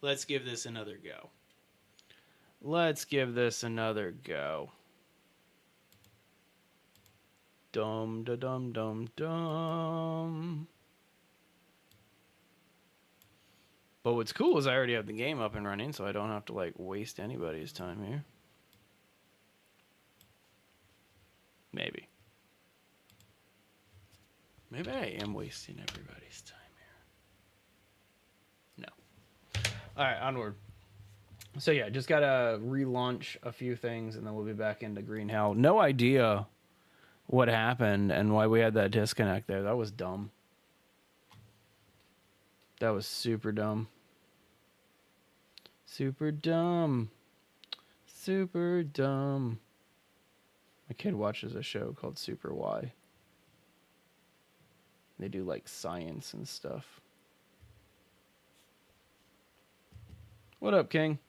Let's give this another go. Let's give this another go. Dum da dum dum dum. But what's cool is I already have the game up and running, so I don't have to like waste anybody's time here. Maybe. Maybe I am wasting everybody's time here. No. All right, onward. So yeah, just gotta relaunch a few things, and then we'll be back into Green Hell. No idea what happened and why we had that disconnect there. That was dumb. That was super dumb. Super dumb. Super dumb. My kid watches a show called Super Y. They do like science and stuff. What up, King?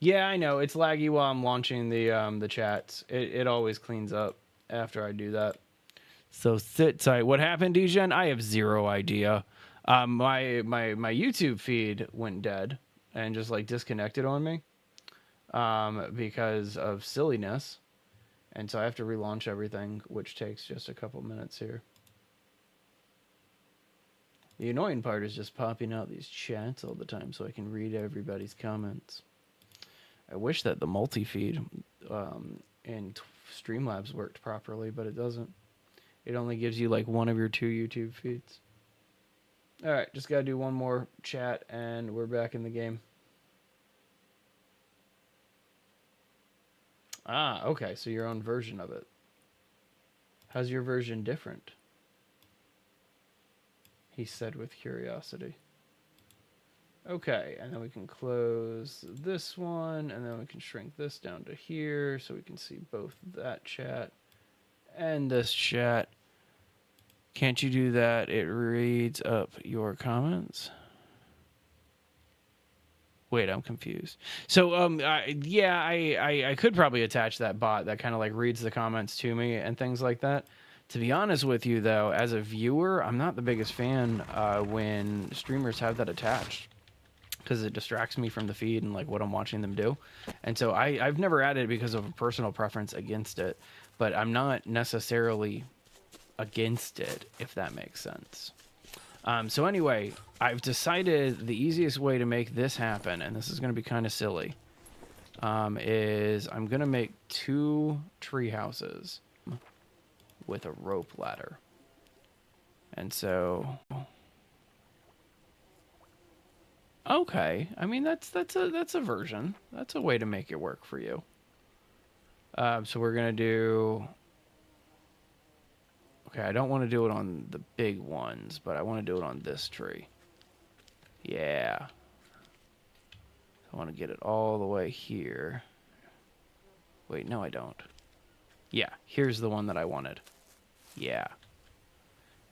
Yeah, I know. It's laggy while I'm launching the chats. It always cleans up after I do that. So sit tight. What happened, Degen? I have zero idea. My YouTube feed went dead and just like disconnected on me because of silliness. And so I have to relaunch everything, which takes just a couple minutes here. The annoying part is just popping out these chats all the time so I can read everybody's comments. I wish that the multi-feed in Streamlabs worked properly, but it doesn't. It only gives you like one of your two YouTube feeds. All right, just got to do one more chat and we're back in the game. Ah, okay, so your own version of it. How's your version different? He said with curiosity. Okay, and then we can close this one, and then we can shrink this down to here so we can see both that chat and this chat. Can't you do that? It reads up your comments. Wait, I'm confused. So, I could probably attach that bot that kind of like reads the comments to me and things like that. To be honest with you, though, as a viewer, I'm not the biggest fan when streamers have that attached because it distracts me from the feed and like what I'm watching them do. And so I've never added it because of a personal preference against it, but I'm not necessarily against it, if that makes sense. So anyway, I've decided the easiest way to make this happen, and this is going to be kind of silly, is I'm going to make 2 tree houses with a rope ladder. And so, okay, I mean that's a version. That's a way to make it work for you. So we're going to do. Okay, I don't want to do it on the big ones, but I want to do it on this tree. Yeah. I want to get it all the way here. Wait, no, I don't. Yeah, here's the one that I wanted. Yeah.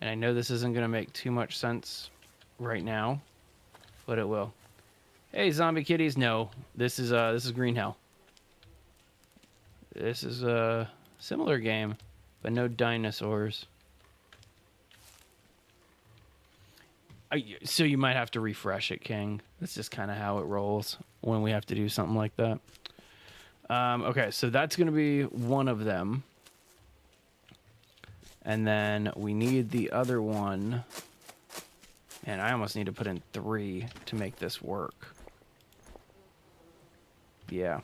And I know this isn't going to make too much sense right now, but it will. Hey, zombie kitties. No, this is Green Hell. This is a similar game, but no dinosaurs. So you might have to refresh it, King. That's just kind of how it rolls when we have to do something like that. Okay, so that's going to be one of them. And then we need the other one. And I almost need to put in 3 to make this work. Yeah, I'm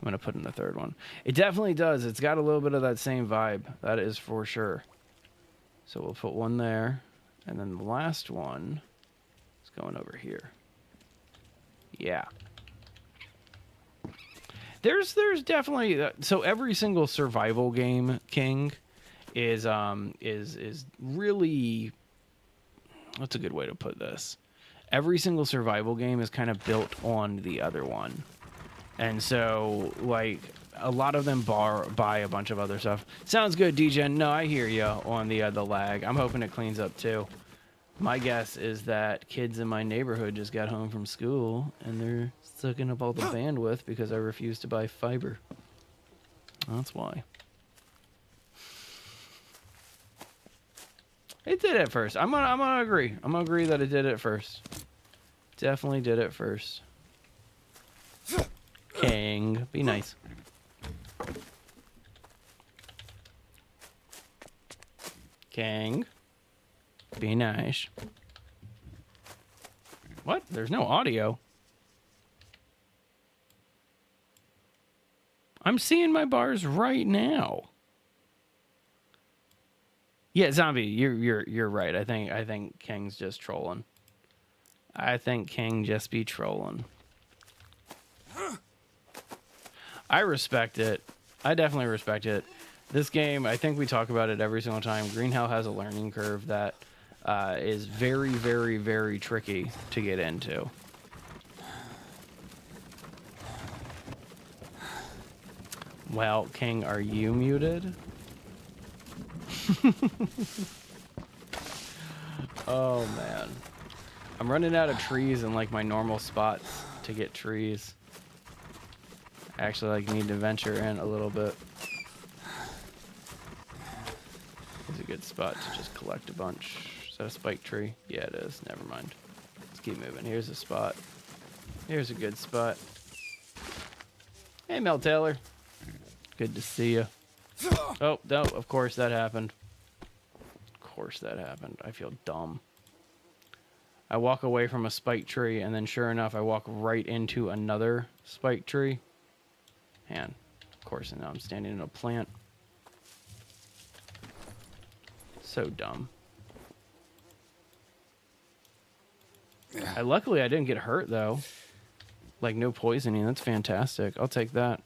going to put in the third one. It definitely does. It's got a little bit of that same vibe. That is for sure. So we'll put one there. And then the last one is going over here. Yeah. There's definitely so every single survival game, King, is really, what's a good way to put this? Every single survival game is kind of built on the other one. And so like a lot of them buy a bunch of other stuff. Sounds good, Degen. No, I hear you on the lag. I'm hoping it cleans up too. My guess is that kids in my neighborhood just got home from school and they're sucking up all the bandwidth because I refuse to buy fiber. That's why. It did it first. I'm gonna agree. I'm gonna agree that it did it first. Definitely did it first. King, be nice. King, be nice. What? There's no audio. I'm seeing my bars right now. Yeah, Zombie, you're right. I think King's just trolling. I think King just be trolling. I respect it. I definitely respect it. This game, I think we talk about it every single time. Green Hell has a learning curve that is very, very, very tricky to get into. Well, King, are you muted? Oh, man. I'm running out of trees in, like, my normal spots to get trees. I actually, like, need to venture in a little bit. It's a good spot to just collect a bunch. Is that a spike tree? Yeah, it is. Never mind. Let's keep moving. Here's a spot. Here's a good spot. Hey, Mel Taylor. Good to see you. Oh, no, of course that happened. Of course that happened. I feel dumb. I walk away from a spike tree, and then sure enough, I walk right into another spike tree. Man, of course, and now I'm standing in a plant. So dumb. Luckily, I didn't get hurt, though. Like, no poisoning. That's fantastic. I'll take that.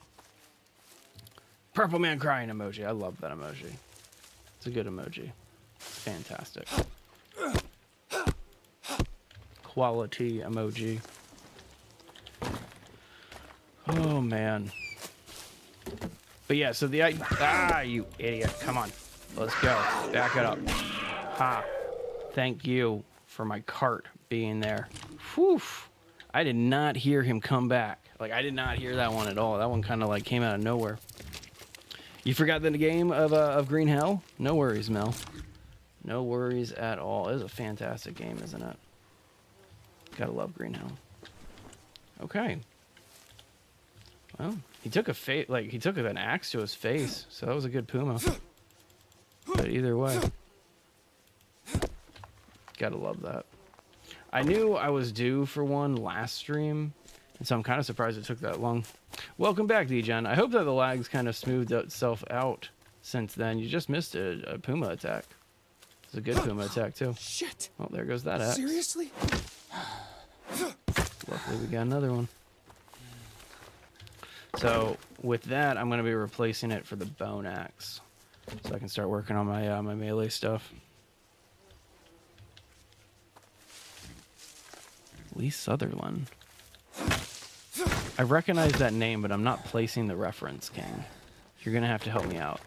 Purple man crying emoji. I love that emoji. It's a good emoji. It's fantastic. Quality emoji. Oh, man. But yeah, so the... you idiot. Come on. Let's go. Back it up. Ha. Thank you for my cart being there. Whew. I did not hear him come back. Like, I did not hear that one at all. That one kind of, like, came out of nowhere. You forgot the game of Green Hell? No worries, Mel. No worries at all. It is a fantastic game, isn't it? Gotta love Green Hell. Okay. Well, he took an axe to his face, so that was a good Puma. But either way, gotta love that. I knew I was due for one last stream, and so I'm kind of surprised it took that long. Welcome back, D-Gen. I hope that the lag's kind of smoothed itself out since then. You just missed a Puma attack. It's a good Puma attack, too. Shit. Oh, there goes that axe. Seriously? Luckily, we got another one. So, with that, I'm going to be replacing it for the bone axe. So I can start working on my my melee stuff. Lee Sutherland. I recognize that name, but I'm not placing the reference, King. You're going to have to help me out.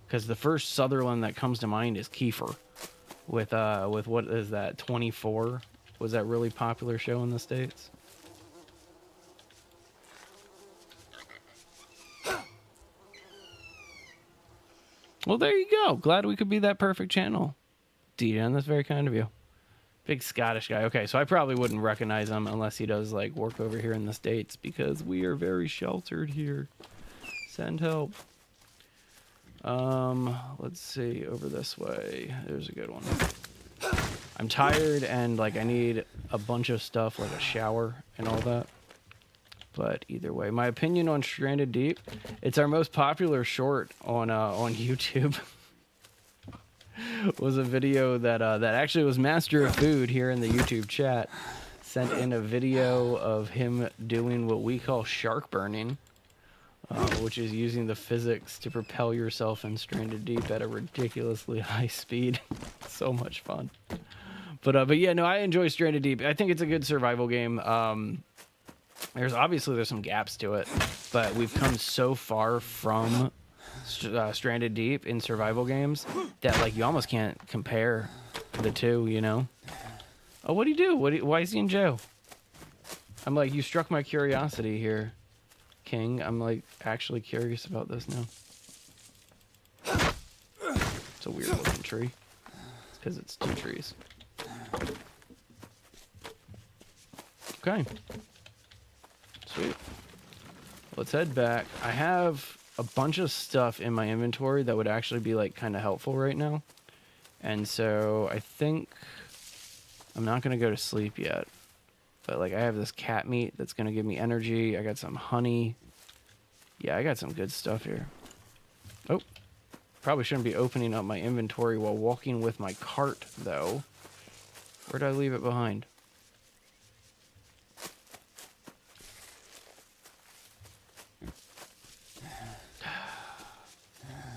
Because the first Sutherland that comes to mind is Kiefer. With what is that, 24? Was that really popular show in the States? Well, there you go. Glad we could be that perfect channel. D-Gen, that's very kind of you. Big Scottish guy. Okay, so I probably wouldn't recognize him unless he does, like, work over here in the States, because we are very sheltered here. Send help. Let's see. Over this way. There's a good one. I'm tired, and, like, I need a bunch of stuff, like a shower and all that. But either way, my opinion on Stranded Deep, it's our most popular short on YouTube. Was a video that that actually was Master of Food here in the YouTube chat sent in a video of him doing what we call shark burning, which is using the physics to propel yourself in Stranded Deep at a ridiculously high speed. So much fun. But yeah, no, I enjoy Stranded Deep. I think it's a good survival game. There's some gaps to it, but we've come so far from Stranded Deep in survival games that, like, you almost can't compare the two, you know? Oh, what'd he do? Why is he in jail? I'm like, you struck my curiosity here, King. I'm, like, actually curious about this now. It's a weird looking tree. It's because it's two trees. Okay. Sweet. Let's head back. I have a bunch of stuff in my inventory that would actually be like kind of helpful right now. And so I think I'm not going to go to sleep yet. But like I have this cat meat that's going to give me energy. I got some honey. Yeah, I got some good stuff here. Oh, probably shouldn't be opening up my inventory while walking with my cart though. Where did I leave it behind?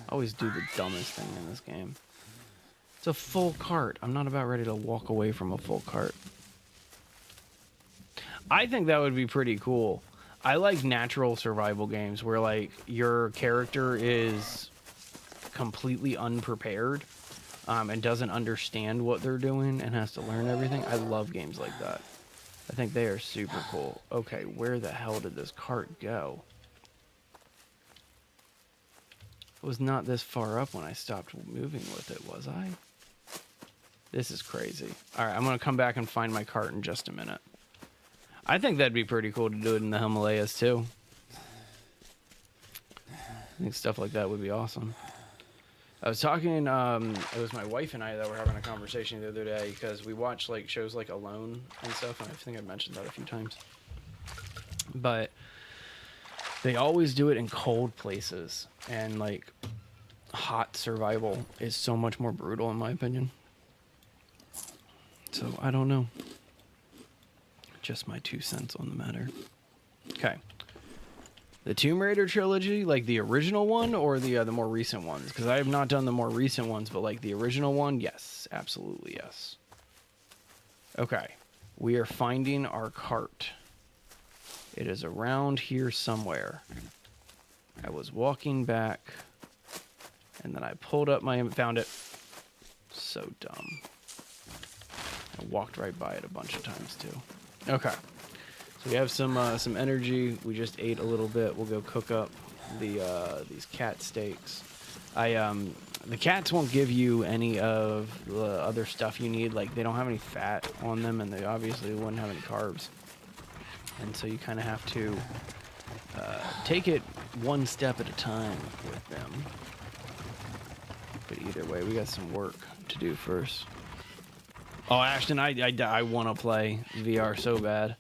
Always do the dumbest thing in this game. It's a full cart. I'm not about ready to walk away from a full cart. I think that would be pretty cool. I like natural survival games where like your character is completely unprepared and doesn't understand what they're doing and has to learn everything. I love games like that. I think they are super cool. Okay, where the hell did this cart go? It was not this far up when I stopped moving with it, was I? This is crazy. All right, I'm going to come back and find my cart in just a minute. I think that'd be pretty cool to do it in the Himalayas, too. I think stuff like that would be awesome. I was talking, it was my wife and I that were having a conversation the other day because we watch like shows like Alone and stuff, and I think I've mentioned that a few times. But they always do it in cold places, and like hot survival is so much more brutal in my opinion. So I don't know. Just my 2 cents on the matter. Okay. The Tomb Raider trilogy, like the original one or the more recent ones? Because I have not done the more recent ones, but like the original one, yes, absolutely yes. Okay. We are finding our cart. It is around here somewhere. I was walking back, and then I pulled up found it. So dumb. I walked right by it a bunch of times too. Okay. So we have some energy. We just ate a little bit. We'll go cook up these cat steaks. The cats won't give you any of the other stuff you need. Like they don't have any fat on them, and they obviously wouldn't have any carbs. And so you kind of have to take it one step at a time with them. But either way, we got some work to do first. Oh, Ashton, I want to play VR so bad.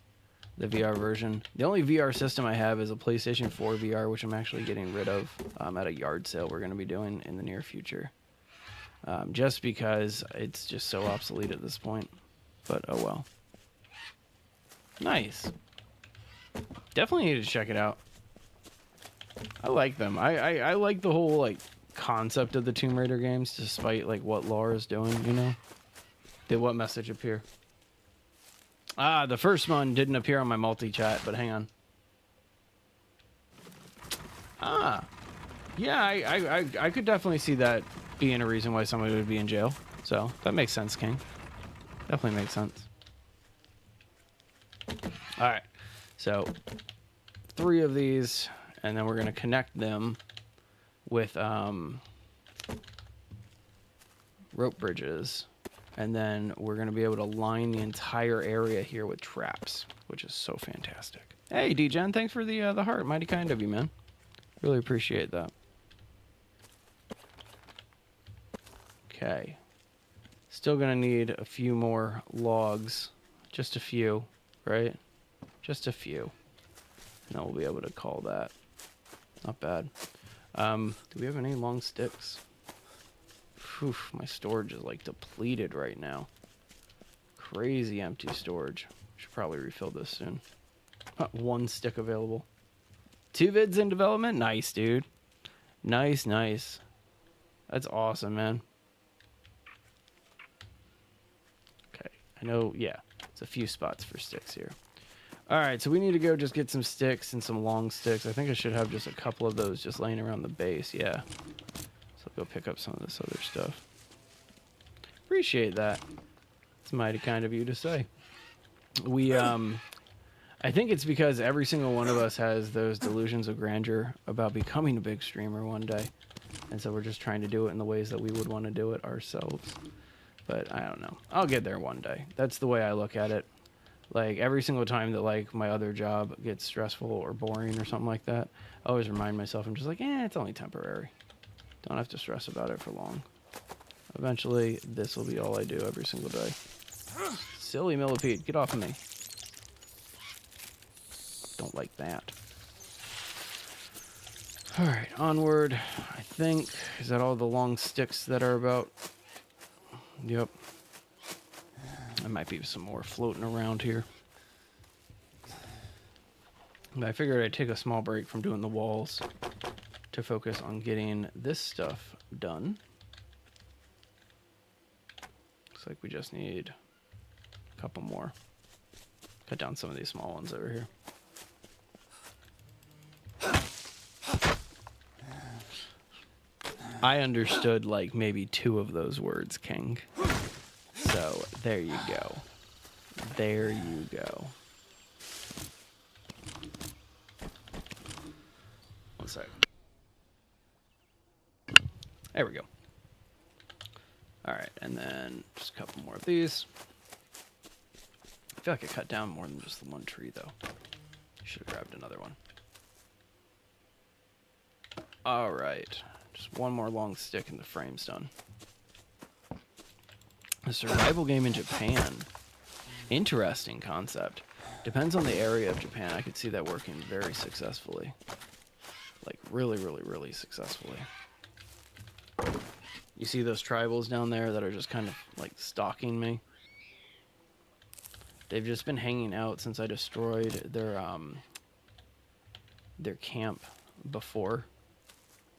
The VR version. The only VR system I have is a PlayStation 4 VR, which I'm actually getting rid of at a yard sale we're going to be doing in the near future. Just because it's just so obsolete at this point. But oh well. Nice. Definitely need to check it out. I like them. I like the whole like concept of the Tomb Raider games, despite like what Laura's doing, you know? Did what message appear? Ah, the first one didn't appear on my multi-chat, but hang on. Ah. Yeah, I could definitely see that being a reason why somebody would be in jail. So, that makes sense, King. Definitely makes sense. Alright. So, 3 of these, and then we're going to connect them with rope bridges. And then we're going to be able to line the entire area here with traps, which is so fantastic. Hey, D-Gen, thanks for the heart. Mighty kind of you, man. Really appreciate that. Okay. Still going to need a few more logs. Just a few, right? Just a few. And then we'll be able to call that. Not bad. Do we have any long sticks? Oof, my storage is like depleted right now. Crazy empty storage. Should probably refill this soon. 1 stick available. 2 vids in development? Nice, dude. Nice, nice. That's awesome, man. Okay, I know, yeah. It's a few spots for sticks here. Alright, so we need to go just get some sticks and some long sticks. I think I should have just a couple of those just laying around the base, yeah. So I'll go pick up some of this other stuff. Appreciate that. It's mighty kind of you to say. We, I think it's because every single one of us has those delusions of grandeur about becoming a big streamer one day. And so we're just trying to do it in the ways that we would want to do it ourselves. But I don't know. I'll get there one day. That's the way I look at it. Like every single time that like my other job gets stressful or boring or something like that, I always remind myself, I'm just like, it's only temporary. Don't have to stress about it for long. Eventually, this will be all I do every single day. Silly millipede, get off of me. Don't like that. Alright, onward. I think, is that all the long sticks that are about? Yep. There might be some more floating around here. But I figured I'd take a small break from doing the walls to focus on getting this stuff done. Looks like we just need a couple more. Cut down some of these small ones over here. I understood like maybe 2 of those words, King. So there you go. There you go. One sec. There we go. Alright, and then just a couple more of these. I feel like I cut down more than just the one tree, though. Should have grabbed another one. Alright. Just one more long stick and the frame's done. A survival game in Japan. Interesting concept. Depends on the area of Japan. I could see that working very successfully. Like, really, really, really successfully. You see those tribals down there that are just kind of, like, stalking me? They've just been hanging out since I destroyed their camp before.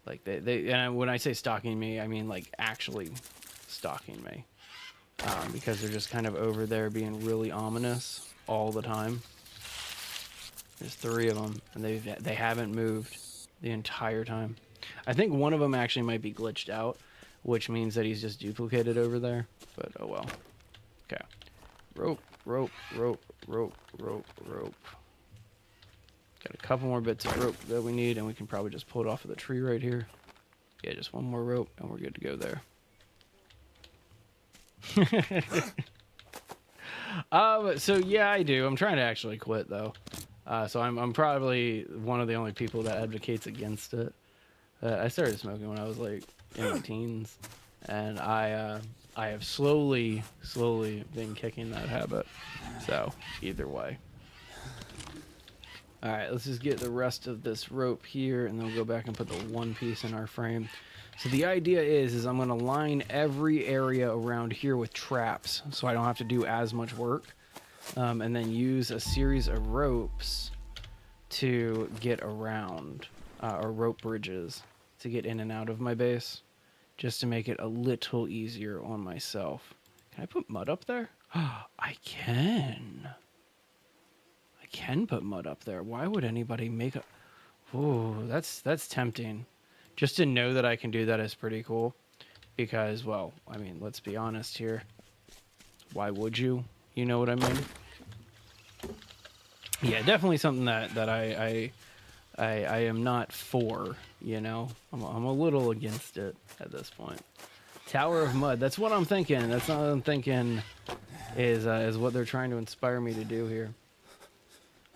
Like, and when I say stalking me, I mean, like, actually stalking me. Because they're just kind of over there being really ominous all the time. There's 3 of them, and they haven't moved the entire time. I think one of them actually might be glitched out, which means that he's just duplicated over there. But oh well. Okay. Rope, rope, rope, rope, rope, rope. Got a couple more bits of rope that we need, and we can probably just pull it off of the tree right here. Yeah, just one more rope, and we're good to go there. So yeah, I do. I'm trying to actually quit though. So I'm probably one of the only people that advocates against it. I started smoking when I was like in my teens, and I have slowly been kicking that habit. So either way. All right, let's just get the rest of this rope here, and then we'll go back and put the one piece in our frame. So the idea is I'm going to line every area around here with traps, so I don't have to do as much work, and then use a series of ropes to get around, or rope bridges to get in and out of my base, just to make it a little easier on myself. Can I put mud up there? I can. I can put mud up there. Why would anybody make a... Ooh, that's tempting. Just to know that I can do that is pretty cool. Because, well, I mean, let's be honest here. Why would you? You know what I mean? Yeah, definitely something that I am not for, you know? I'm a little against it at this point. Tower of Mud. That's what I'm thinking. That's not what I'm thinking is what they're trying to inspire me to do here.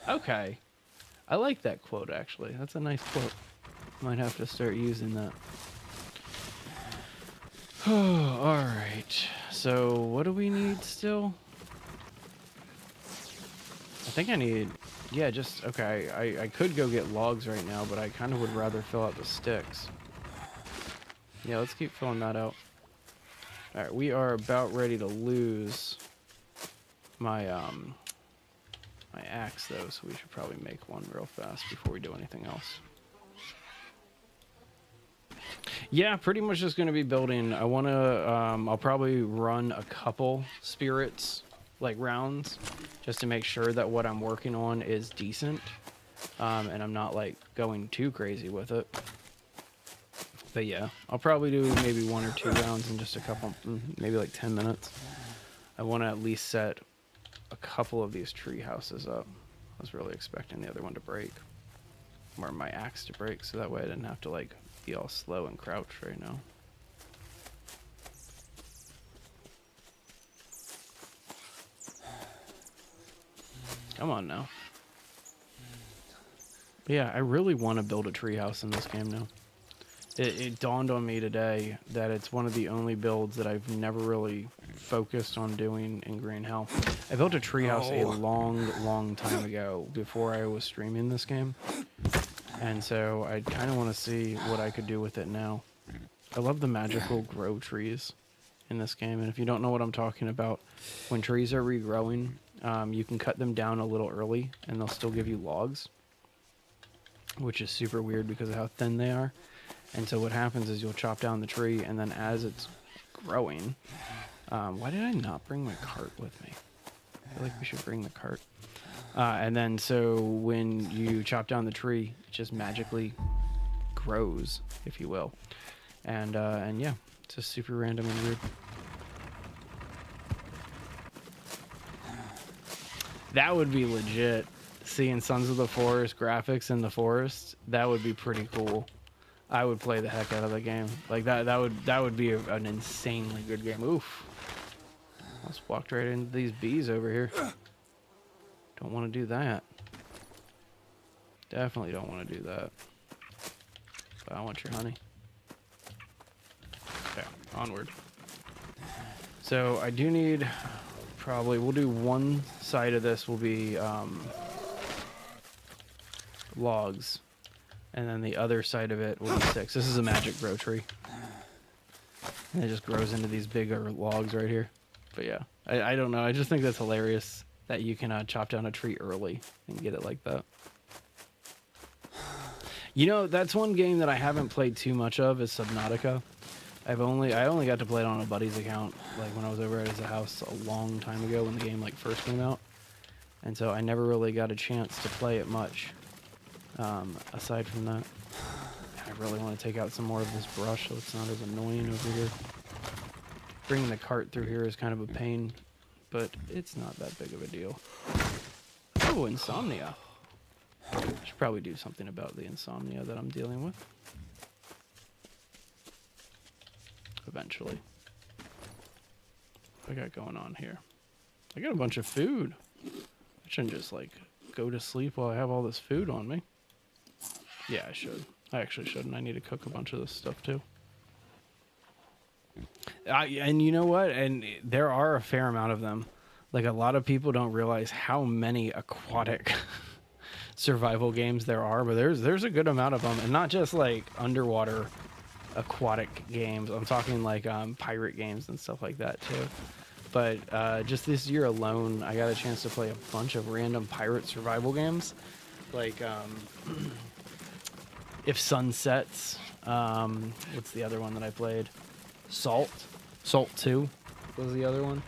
Okay. I like that quote, actually. That's a nice quote. Might have to start using that. Alright. So, what do we need still? I think I need... Yeah, just... Okay, I could go get logs right now, but I kind of would rather fill out the sticks. Yeah, let's keep filling that out. Alright, we are about ready to lose my, my axe, though, so we should probably make one real fast before we do anything else. Yeah, pretty much just going to be building. I want to, I'll probably run a couple spirits, like rounds, just to make sure that what I'm working on is decent. And I'm not like going too crazy with it. But yeah, I'll probably do maybe 1 or 2 rounds in just a couple, maybe like 10 minutes. I want to at least set a couple of these tree houses up. I was really expecting the other one to break, or my axe to break, so that way I didn't have to like be all slow and crouch right now. Come on now. But yeah, I really want to build a treehouse in this game now. It dawned on me today that it's one of the only builds that I've never really focused on doing in Green Hell. I built a treehouse a long time ago before I was streaming this game. And so I kind of want to see what I could do with it now. I love the magical grow trees in this game. And if you don't know what I'm talking about, when trees are regrowing, you can cut them down a little early and they'll still give you logs, which is super weird because of how thin they are. And so what happens is you'll chop down the tree, and then as it's growing, why did I not bring my cart with me? I feel like we should bring the cart. And then so when you chop down the tree, it just magically grows, if you will. And yeah, it's just super random and weird. That would be legit. Seeing Sons of the Forest graphics in the forest, that would be pretty cool. I would play the heck out of the game. Like that would be an insanely good game. Oof. Almost walked right into these bees over here. Don't want to do that. Definitely don't want to do that. But I want your honey. Yeah, onward. So I do need, probably, we'll do one side of this will be logs. And then the other side of it will be sticks. This is a magic grow tree. And it just grows into these bigger logs right here. But yeah, I don't know. I just think that's hilarious that you can chop down a tree early and get it like that. You know, that's one game that I haven't played too much of is Subnautica. I only got to play it on a buddy's account, like when I was over at his house a long time ago when the game like first came out. And so I never really got a chance to play it much. Aside from that, I really want to take out some more of this brush so it's not as annoying over here. Bringing the cart through here is kind of a pain, but it's not that big of a deal. Oh, insomnia. I should probably do something about the insomnia that I'm dealing with. Eventually. What I got going on here? I got a bunch of food. I shouldn't just like go to sleep while I have all this food on me. Yeah, I should. I actually shouldn't. I need to cook a bunch of this stuff too. And you know what? And there are a fair amount of them. Like a lot of people don't realize how many aquatic survival games there are, but there's a good amount of them, and not just like underwater aquatic games. I'm talking like pirate games and stuff like that too. But just this year alone, I got a chance to play a bunch of random pirate survival games, like If Sun Sets. What's the other one that I played? Salt 2 was the other one.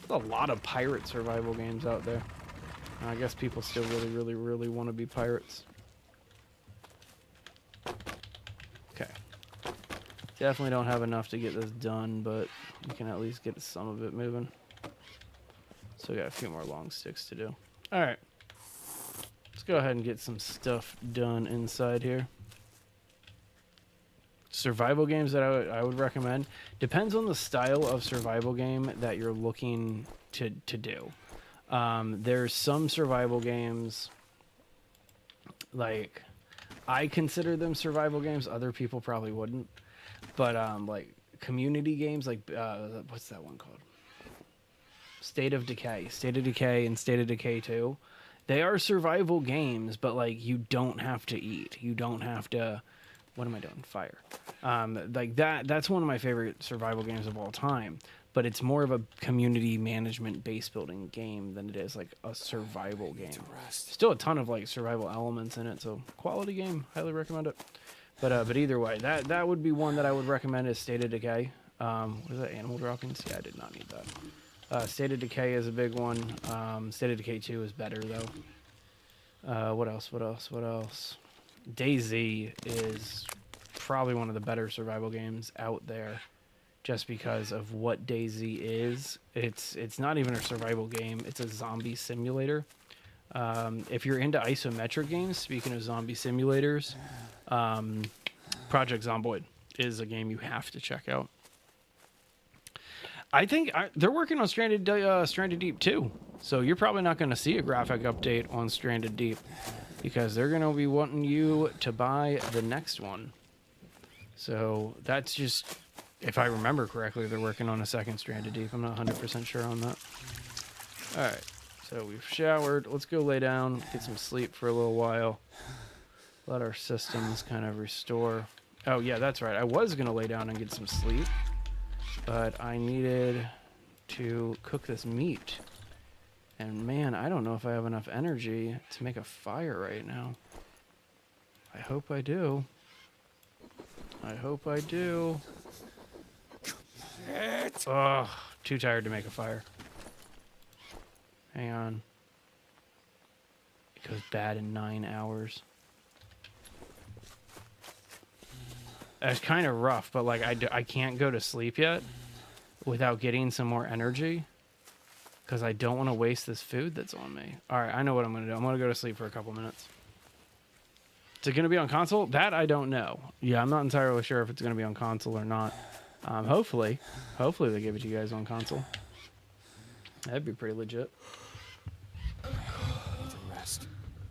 There's a lot of pirate survival games out there. I guess people still really want to be pirates. Okay. Definitely don't have enough to get this done, but we can at least get some of it moving. So we got a few more long sticks to do. Alright. Let's go ahead and get some stuff done inside here. Survival games that I would recommend. Depends on the style of survival game that you're looking to do. There's some survival games, like, I consider them survival games. Other people probably wouldn't. But, like, community games, like, what's that one called? State of Decay. State of Decay and State of Decay 2. They are survival games, but, like, you don't have to eat. You don't have to... What am I doing? Fire. Like that's one of my favorite survival games of all time, but it's more of a community management base building game than it is like a survival game. Still a ton of like survival elements in it, so quality game, highly recommend it. But either way, that would be one that I would recommend is State of Decay. What is that, animal droppings? Yeah, I did not need that. State of Decay is a big one. State of Decay 2 is better though. What else? DayZ is probably one of the better survival games out there, just because of what DayZ is. It's not even a survival game; it's a zombie simulator. If you're into isometric games, speaking of zombie simulators, Project Zomboid is a game you have to check out. I think they're working on Stranded Deep too. So you're probably not going to see a graphic update on Stranded Deep because they're going to be wanting you to buy the next one. So that's just, if I remember correctly, they're working on a second Stranded Deep. I'm not 100% sure on that. All right. So we've showered. Let's go lay down, get some sleep for a little while. Let our systems kind of restore. Oh, yeah, that's right. I was going to lay down and get some sleep, but I needed to cook this meat. And man, I don't know if I have enough energy to make a fire right now. I hope I do. I hope I do. Oh, too tired to make a fire. Hang on. It goes bad in 9 hours. That's kind of rough, but like I can't go to sleep yet without getting some more energy because I don't want to waste this food that's on me. All right, I know what I'm going to do. I'm going to go to sleep for a couple minutes. Is it going to be on console? That I don't know. Yeah, I'm not entirely sure if it's going to be on console or not. Hopefully they give it to you guys on console. That'd be pretty legit.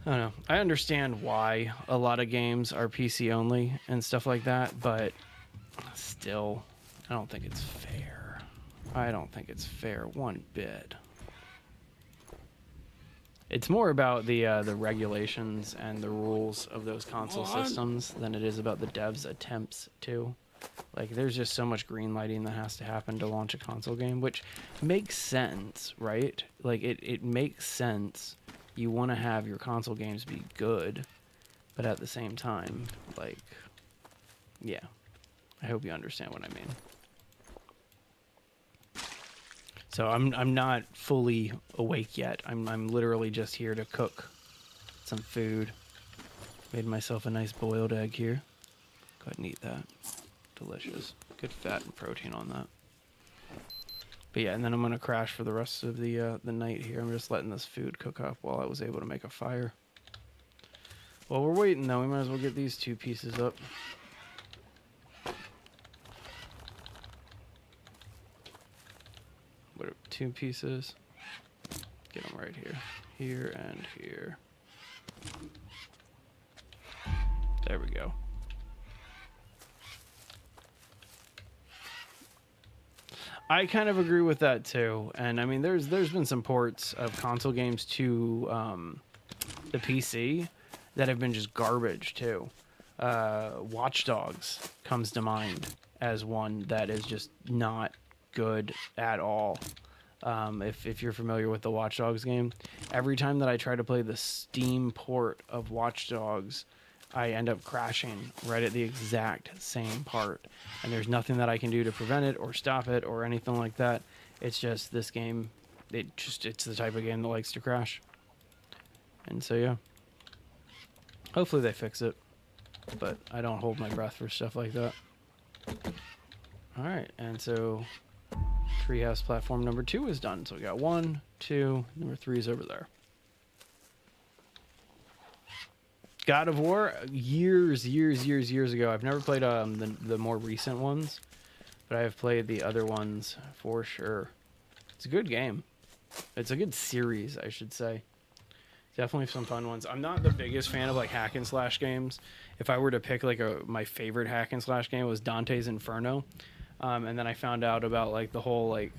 I don't know. I understand why a lot of games are PC only and stuff like that, but still, I don't think it's fair. I don't think it's fair one bit. It's more about the regulations and the rules of those console systems than it is about the devs' attempts to. Like, there's just so much green lighting that has to happen to launch a console game, which makes sense, right? Like, it makes sense. You want to have your console games be good, but at the same time, like, yeah. I hope you understand what I mean. So I'm not fully awake yet. I'm literally just here to cook some food. Made myself a nice boiled egg here. Go ahead and eat that. Delicious. Good fat and protein on that. But yeah, and then I'm gonna crash for the rest of the night here. I'm just letting this food cook up while I was able to make a fire. While we're waiting though, we might as well get these 2 pieces up. What are 2 pieces? Get them right here. Here and here. There we go. I kind of agree with that too, and I mean, there's been some ports of console games to the PC that have been just garbage too. Watch Dogs comes to mind as one that is just not good at all. If you're familiar with the Watch Dogs game, every time that I try to play the Steam port of Watch Dogs, I end up crashing right at the exact same part. And there's nothing that I can do to prevent it or stop it or anything like that. It's just this game, it's the type of game that likes to crash. And so, yeah. Hopefully they fix it. But I don't hold my breath for stuff like that. Alright, and so Treehouse platform number 2 is done. So we got 1, 2, number 3 is over there. God of War, years ago. I've never played the more recent ones, but I have played the other ones for sure. It's a good game. It's a good series, I should say. Definitely some fun ones. I'm not the biggest fan of like hack and slash games. If I were to pick like my favorite hack and slash game was Dante's Inferno, and then I found out about like the whole like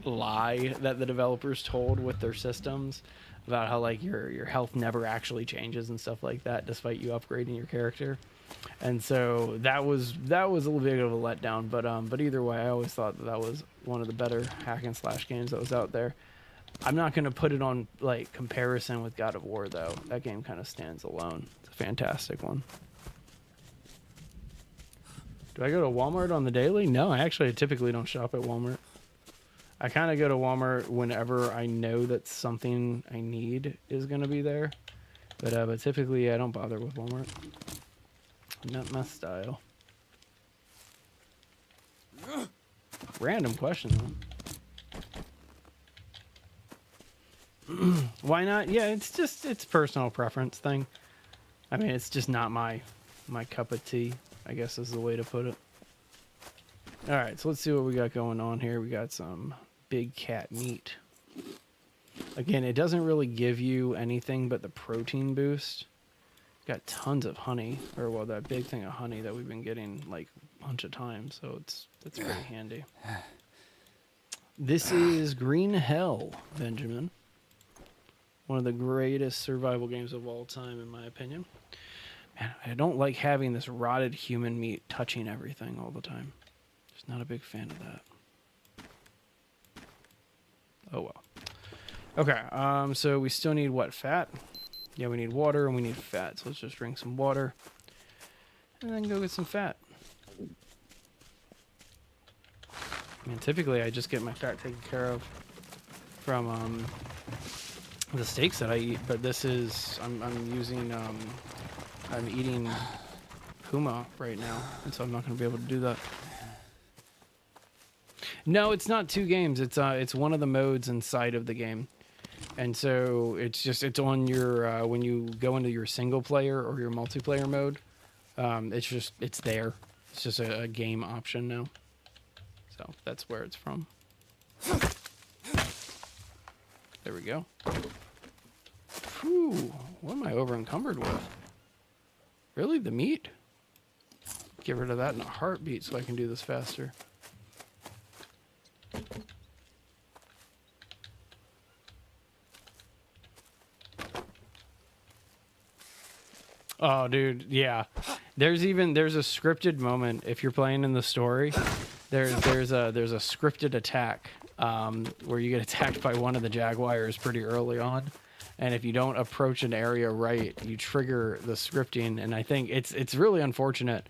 lie that the developers told with their systems about how like your health never actually changes and stuff like that despite you upgrading your character. And so that was a little bit of a letdown, but either way, I always thought that was one of the better hack and slash games that was out there. I'm not going to put it on like comparison with God of War though. That game kind of stands alone. It's a fantastic one. Do I go to Walmart on the daily? No, I actually typically don't shop at Walmart. I kind of go to Walmart whenever I know that something I need is going to be there. But typically I don't bother with Walmart. Not my style. Random question though. Why not? Yeah, it's personal preference thing. I mean, it's just not my cup of tea, I guess is the way to put it. All right, so let's see what we got going on here. We got some big cat meat. Again, it doesn't really give you anything but the protein boost. Got tons of honey, or well, that big thing of honey that we've been getting like a bunch of times, so that's pretty handy. This is Green Hell, Benjamin. One of the greatest survival games of all time, in my opinion. Man, I don't like having this rotted human meat touching everything all the time. Just not a big fan of that. Oh well. Okay, so we still need what? Fat? Yeah, we need water and we need fat. So let's just drink some water and then go get some fat. I mean, typically I just get my fat taken care of from the steaks that I eat, but this is I'm eating Puma right now, and so I'm not going to be able to do that. No, it's not 2 games. It's one of the modes inside of the game. And so it's on your when you go into your single player or your multiplayer mode, it's there. It's just a game option now. So that's where it's from. There we go. Whew, what am I over encumbered with? Really, the meat? Get rid of that in a heartbeat so I can do this faster. Oh, dude, yeah. There's a scripted moment if you're playing in the story. There's a scripted attack where you get attacked by one of the jaguars pretty early on, and if you don't approach an area right, you trigger the scripting. And I think it's really unfortunate,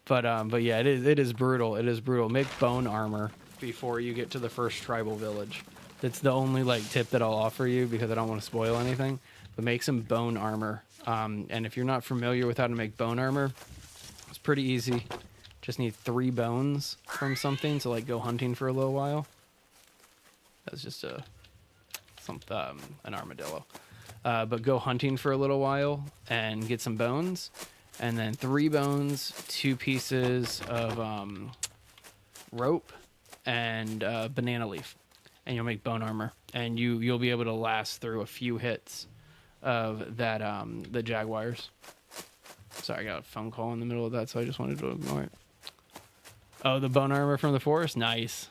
but yeah, it is brutal. It is brutal. Make bone armor before you get to the first tribal village. That's the only like tip that I'll offer you because I don't want to spoil anything. But make some bone armor. And if you're not familiar with how to make bone armor, it's pretty easy. Just need 3 bones from something to like go hunting for a little while. That's just an armadillo. But go hunting for a little while and get some bones, and then 3 bones, 2 pieces of rope, and banana leaf, and you'll make bone armor. And you'll be able to last through a few hits of that the jaguars. Sorry, I got a phone call in the middle of that, so I just wanted to ignore it. Oh, the bone armor from the forest? Nice.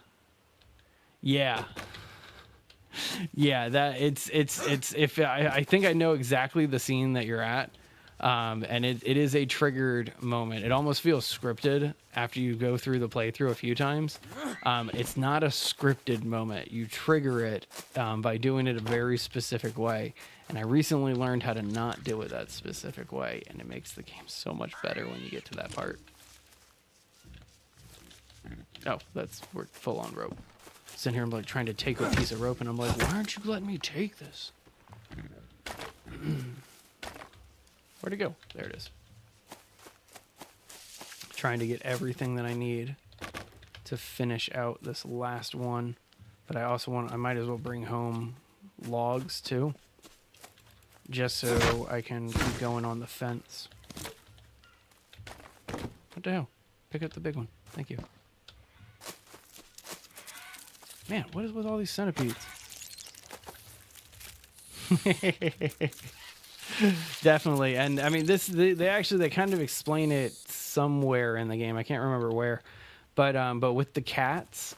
Yeah. Yeah, that it's if I think I know exactly the scene that you're at. And it is a triggered moment. It almost feels scripted after you go through the playthrough a few times. It's not a scripted moment. You trigger it by doing it a very specific way. And I recently learned how to not do it that specific way, and it makes the game so much better when you get to that part. Oh, we're full on rope. Sitting here, I'm like trying to take a piece of rope, and I'm like, why aren't you letting me take this? Where'd it go? There it is. Trying to get everything that I need to finish out this last one. But I might as well bring home logs too. Just so I can keep going on the fence. What the hell? Pick up the big one. Thank you. Man, what is with all these centipedes? Definitely. And I mean, they kind of explain it somewhere in the game. I can't remember where, but with the cats,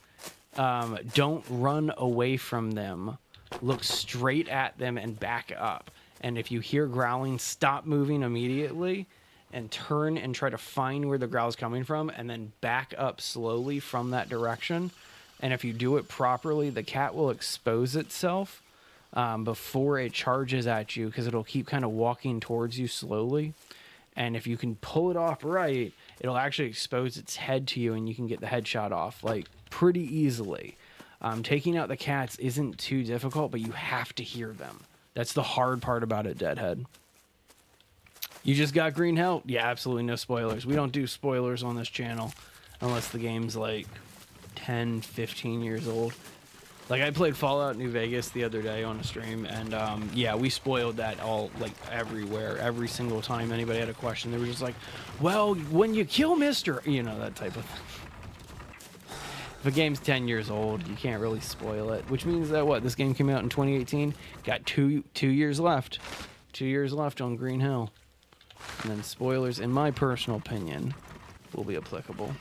don't run away from them. Look straight at them and back up. And if you hear growling, stop moving immediately and turn and try to find where the growl is coming from, and then back up slowly from that direction. And if you do it properly, the cat will expose itself before it charges at you, because it'll keep kind of walking towards you slowly. And if you can pull it off right, it'll actually expose its head to you, and you can get the headshot off like pretty easily. Taking out the cats isn't too difficult, but you have to hear them. That's the hard part about it, Deadhead. You just got Green Hell? Yeah, absolutely no spoilers. We don't do spoilers on this channel unless the game's like 10, 15 years old. Like, I played Fallout New Vegas the other day on a stream, and yeah, we spoiled that all, like, everywhere. Every single time anybody had a question, they were just like, well, when you kill Mr. You know, that type of thing. If a game's 10 years old, you can't really spoil it. Which means that what? This game came out in 2018. Got two years left. 2 years left on Green Hill. And then spoilers, in my personal opinion, will be applicable.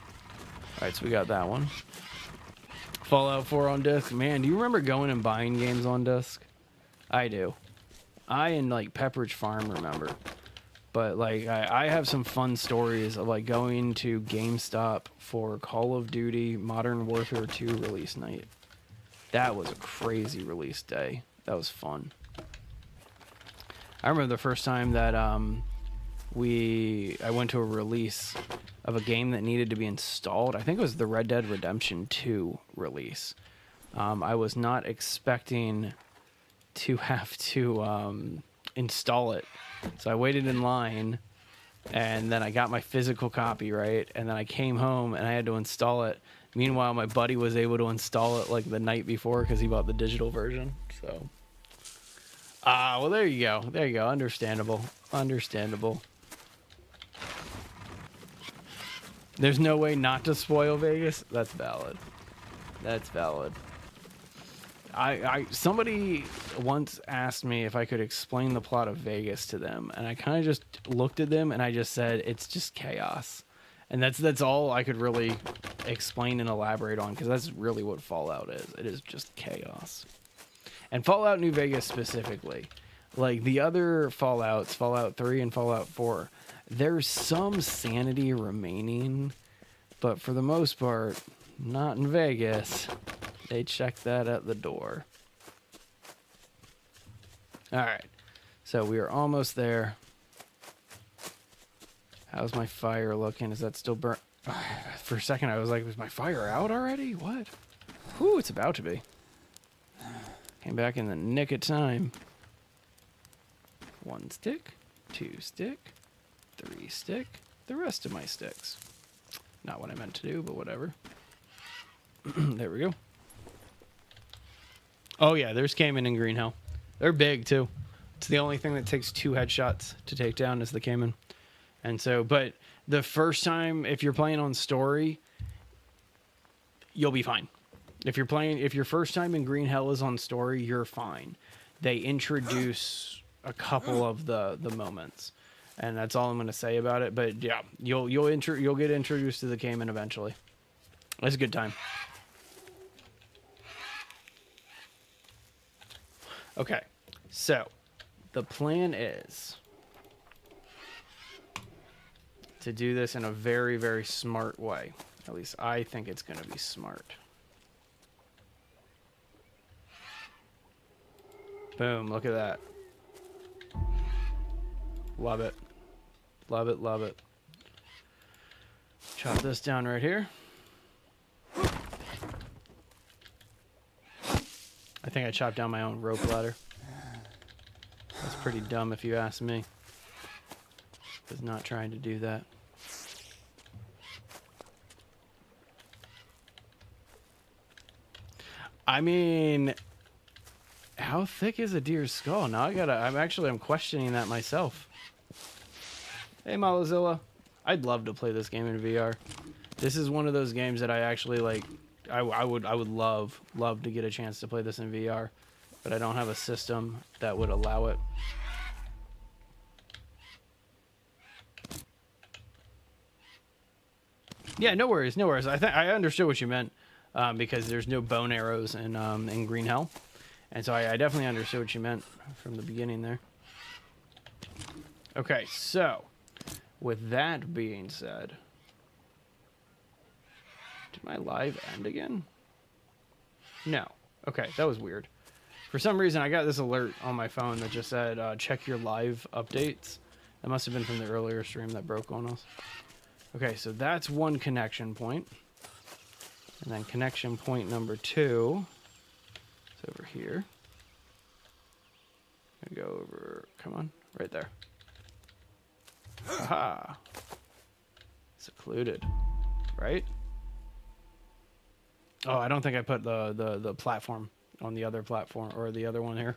Alright, so we got that one. Fallout 4 on disc. Man, do you remember going and buying games on disc? I do. I and like Pepperidge Farm remember. But like I have some fun stories of like going to GameStop for Call of Duty Modern Warfare 2 release night. That was a crazy release day. That was fun. I remember the first time that I went to a release of a game that needed to be installed. I think it was the Red Dead Redemption 2 release. I was not expecting to have to install it. So I waited in line, and then I got my physical copy, right? And then I came home, and I had to install it. Meanwhile, my buddy was able to install it like the night before because he bought the digital version. So, well, there you go. There you go. Understandable. Understandable. There's no way not to spoil Vegas. That's valid. That's valid. Somebody once asked me if I could explain the plot of Vegas to them, and I kind of just looked at them and I just said it's just chaos, and that's all I could really explain and elaborate on, because that's really what Fallout is. It is just chaos, and Fallout New Vegas specifically, like the other Fallouts, Fallout 3 and Fallout 4, there's some sanity remaining, but for the most part, not in Vegas. They checked that at the door. All right. So we are almost there. How's my fire looking? Is that still burnt? For a second, I was like, was my fire out already? What? Whew, it's about to be. Came back in the nick of time. 1 stick, 2 stick, 3 stick, the rest of my sticks. Not what I meant to do, but whatever. There we go. Oh yeah, there's Cayman in Green Hill. They're big too. It's the only thing that takes 2 headshots to take down is the Cayman. And so, but the first time, if you're playing on story, you'll be fine. If your first time in Green Hill is on story, you're fine. They introduce a couple of the moments, and that's all I'm going to say about it. But yeah, you'll get introduced to the Cayman eventually. It's a good time. Okay, so the plan is to do this in a very, very smart way. At least I think it's going to be smart. Boom, look at that. Love it. Love it, love it. Chop this down right here. I think I chopped down my own rope ladder. That's pretty dumb if you ask me. Was not trying to do that. I mean, how thick is a deer's skull? Now I'm questioning that myself. Hey, Malazilla. I'd love to play this game in VR. This is one of those games that I actually like. I would love to get a chance to play this in VR, but I don't have a system that would allow it. Yeah, no worries, no worries. I understood what you meant, because there's no bone arrows in Green Hell, and so I definitely understood what you meant from the beginning there. Okay, so with that being said. Did my live end again? No. Okay, that was weird. For some reason, I got this alert on my phone that just said, check your live updates. That must have been from the earlier stream that broke on us. Okay, so that's one connection point. And then connection point number 2 is over here. I'm gonna go over, come on, right there. Aha! Secluded, right? Oh, I don't think I put the platform on the other platform, or the other one here.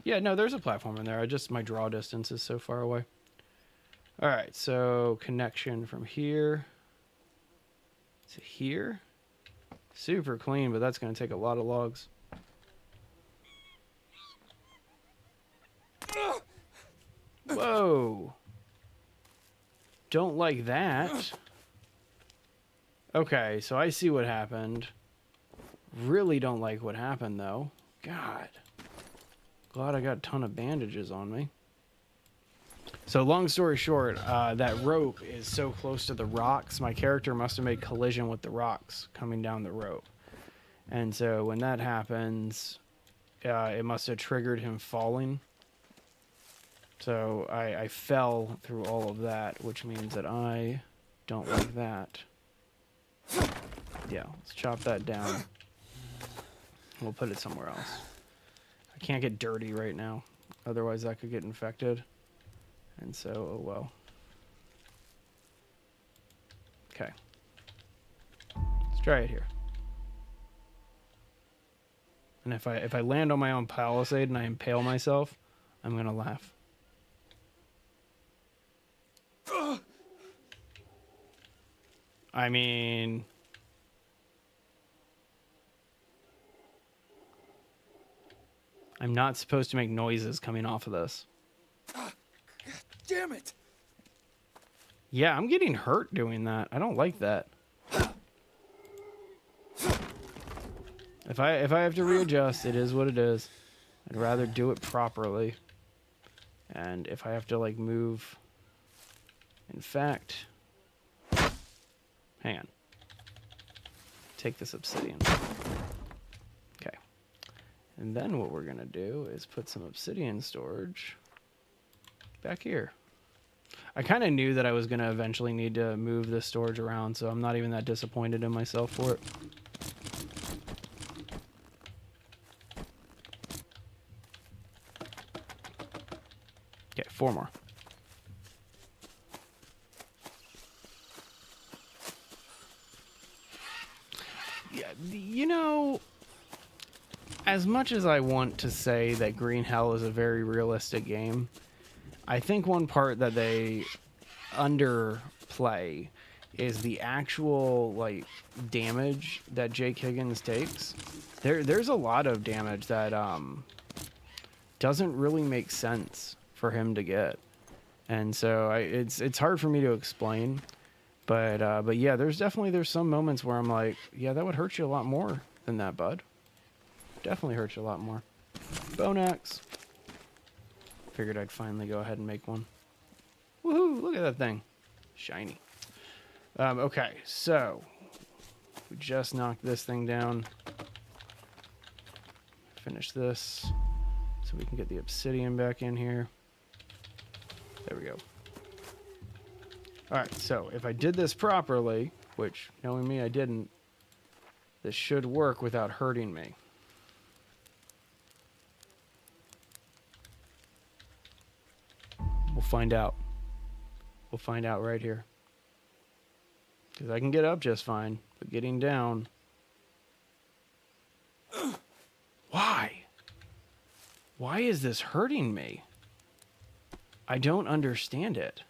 Yeah, no, there's a platform in there. My draw distance is so far away. All right, so connection from here So here, super clean, but that's going to take a lot of logs. Whoa. Don't like that. Okay, so I see what happened. Really don't like what happened, though. God. Glad I got a ton of bandages on me. So long story short, that rope is so close to the rocks, my character must have made collision with the rocks coming down the rope. And so when that happens, it must have triggered him falling. So I fell through all of that, which means that I don't like that. Yeah, let's chop that down. We'll put it somewhere else. I can't get dirty right now. Otherwise, that could get infected. And so, oh well. Okay. Let's try it here. And if I land on my own palisade and I impale myself, I'm gonna laugh. I mean, I'm not supposed to make noises coming off of this. God damn it! Yeah, I'm getting hurt doing that. I don't like that. If I have to readjust, it is what it is. I'd rather do it properly. And if I have to like move, in fact, hang on. Take this obsidian. Okay. And then what we're gonna do is put some obsidian storage back here. I kind of knew that I was going to eventually need to move this storage around, so I'm not even that disappointed in myself for it. Okay, 4 more. Yeah, you know, as much as I want to say that Green Hell is a very realistic game, I think one part that they underplay is the actual like damage that Jake Higgins takes. There's a lot of damage that doesn't really make sense for him to get, and so it's hard for me to explain. But yeah, there's some moments where I'm like, yeah, that would hurt you a lot more than that, bud. Definitely hurt you a lot more. Bone axe. Figured I'd finally go ahead and make one. Woohoo! Look at that thing. Shiny. Okay, so we just knocked this thing down. Finish this so we can get the obsidian back in here. There we go. Alright, so if I did this properly, which knowing me I didn't, this should work without hurting me. We'll find out. We'll find out right here. Because I can get up just fine, but getting down... Why? Why is this hurting me? I don't understand it.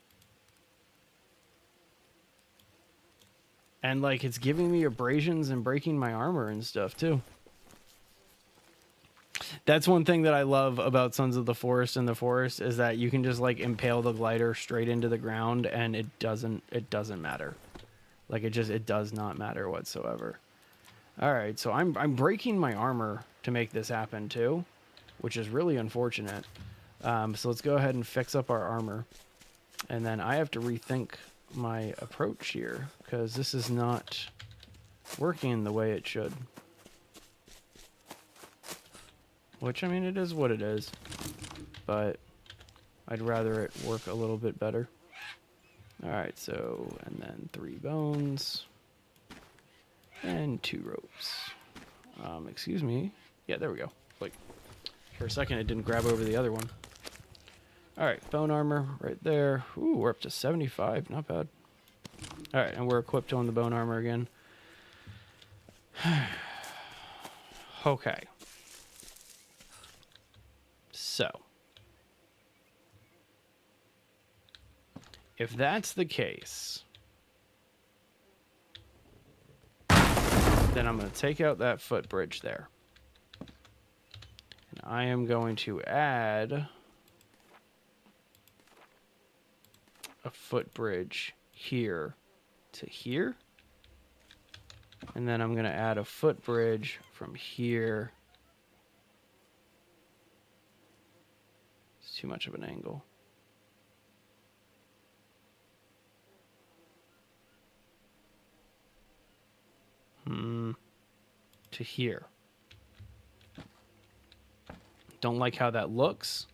And, like, it's giving me abrasions and breaking my armor and stuff, too. That's one thing that I love about Sons of the Forest and the Forest is that you can just like impale the glider straight into the ground and it doesn't matter. Like it does not matter whatsoever. All right, so I'm breaking my armor to make this happen too, which is really unfortunate. So let's go ahead and fix up our armor. And then I have to rethink my approach here because this is not working the way it should. Which, I mean, it is what it is. But I'd rather it work a little bit better. Alright, so, and then 3 bones. And 2 ropes. Excuse me. Yeah, there we go. Like, for a second it didn't grab over the other one. Alright, bone armor right there. Ooh, we're up to 75. Not bad. Alright, and we're equipped on the bone armor again. Okay. So, if that's the case, Then I'm going to take out that footbridge there. And I am going to add a footbridge here to here. And then I'm going to add a footbridge from here. It's too much of an angle. To here. Don't like how that looks,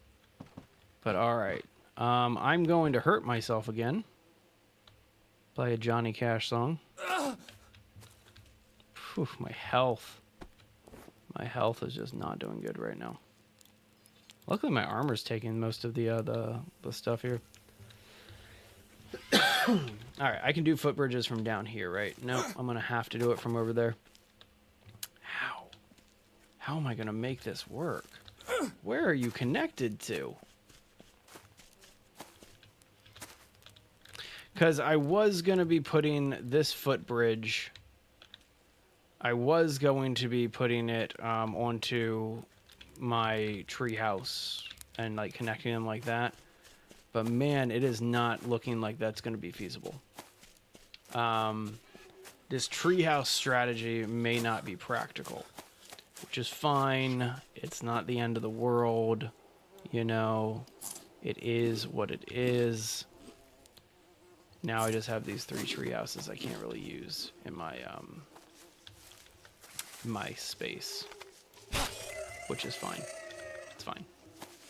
but all right. I'm going to hurt myself again. Play a Johnny Cash song. Whew, my health. My health is just not doing good right now. Luckily, my armor's taking most of the stuff here. All right, I can do footbridges from down here, right? No, I'm gonna have to do it from over there. How am I gonna make this work? Where are you connected to? Because I was gonna be putting this footbridge. I was going to be putting it onto my treehouse and like connecting them like that. But man, it is not looking like that's going to be feasible. This treehouse strategy may not be practical, which is fine. It's not the end of the world. You know, it is what it is. Now I just have these 3 treehouses I can't really use in my my space, which is fine. It's fine.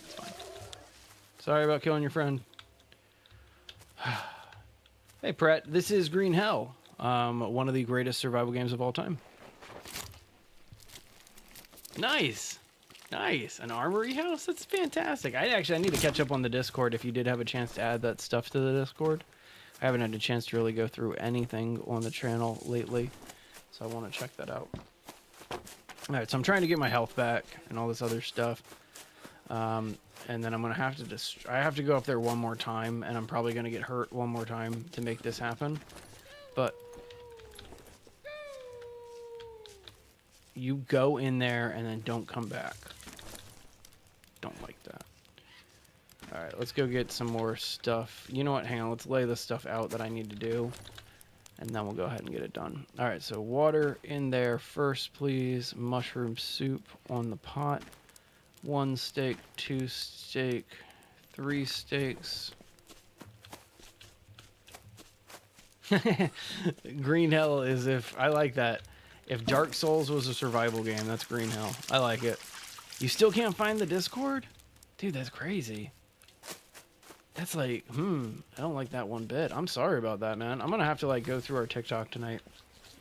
It's fine. Sorry about killing your friend. Hey, Brett. This is Green Hell, one of the greatest survival games of all time. Nice. Nice. An armory house? That's fantastic. I need to catch up on the Discord if you did have a chance to add that stuff to the Discord. I haven't had a chance to really go through anything on the channel lately, so I want to check that out. All right, so I'm trying to get my health back and all this other stuff. And then I'm going to have to I have to go up there one more time, and I'm probably going to get hurt one more time to make this happen. But you go in there and then don't come back. Don't like that. All right, let's go get some more stuff. You know what? Hang on. Let's lay the stuff out that I need to do, and then we'll go ahead and get it done. All right, so water in there first, please. Mushroom soup on the pot. 1 steak, 2 steak, 3 steaks. Green Hell is I like that. If Dark Souls was a survival game, that's Green Hell. I like it. You still can't find the Discord? Dude, that's crazy. That's like, I don't like that one bit. I'm sorry about that, man. I'm gonna have to like go through our TikTok tonight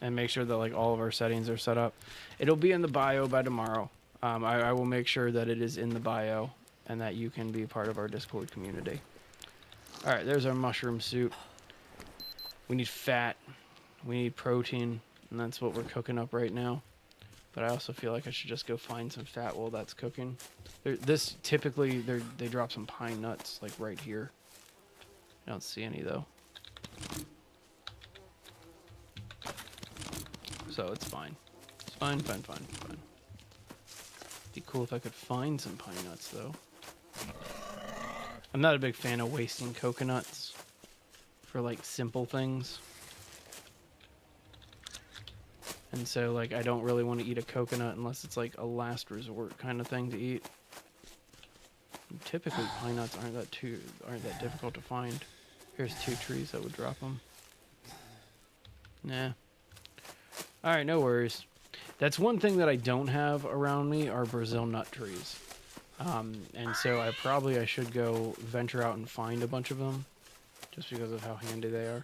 and make sure that like all of our settings are set up. It'll be in the bio by tomorrow. I will make sure that it is in the bio and that you can be part of our Discord community. All right, there's our mushroom soup. We need fat. We need protein, and that's what we're cooking up right now. But I also feel like I should just go find some fat while that's cooking. Typically, they drop some pine nuts like right here. I don't see any though. So it's fine. It's fine. Be cool if I could find some pine nuts though. I'm not a big fan of wasting coconuts for like simple things. And so like I don't really want to eat a coconut unless it's like a last resort kind of thing to eat. And typically pine nuts aren't that difficult to find. Here's 2 trees that would drop them. Nah. All right, no worries. That's one thing that I don't have around me are Brazil nut trees. And so I should go venture out and find a bunch of them just because of how handy they are.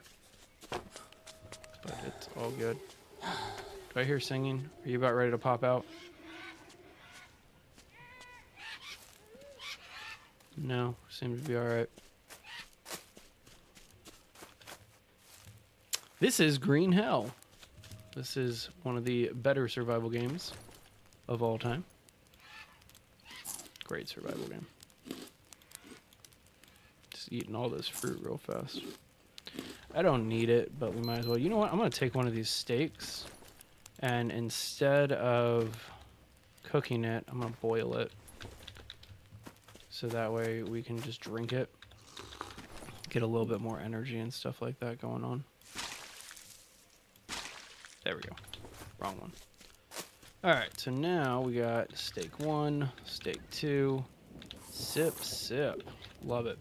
But it's all good. Do I hear singing? Are you about ready to pop out? No, seems to be all right. This is Green Hell. This is one of the better survival games of all time. Great survival game. Just eating all this fruit real fast. I don't need it, but we might as well. You know what? I'm going to take one of these steaks And instead of cooking it, I'm going to boil it. So that way we can just drink it. Get a little bit more energy and stuff like that going on. There we go. Wrong one. Alright, so now we got steak 1, steak 2. Sip, sip. Love it.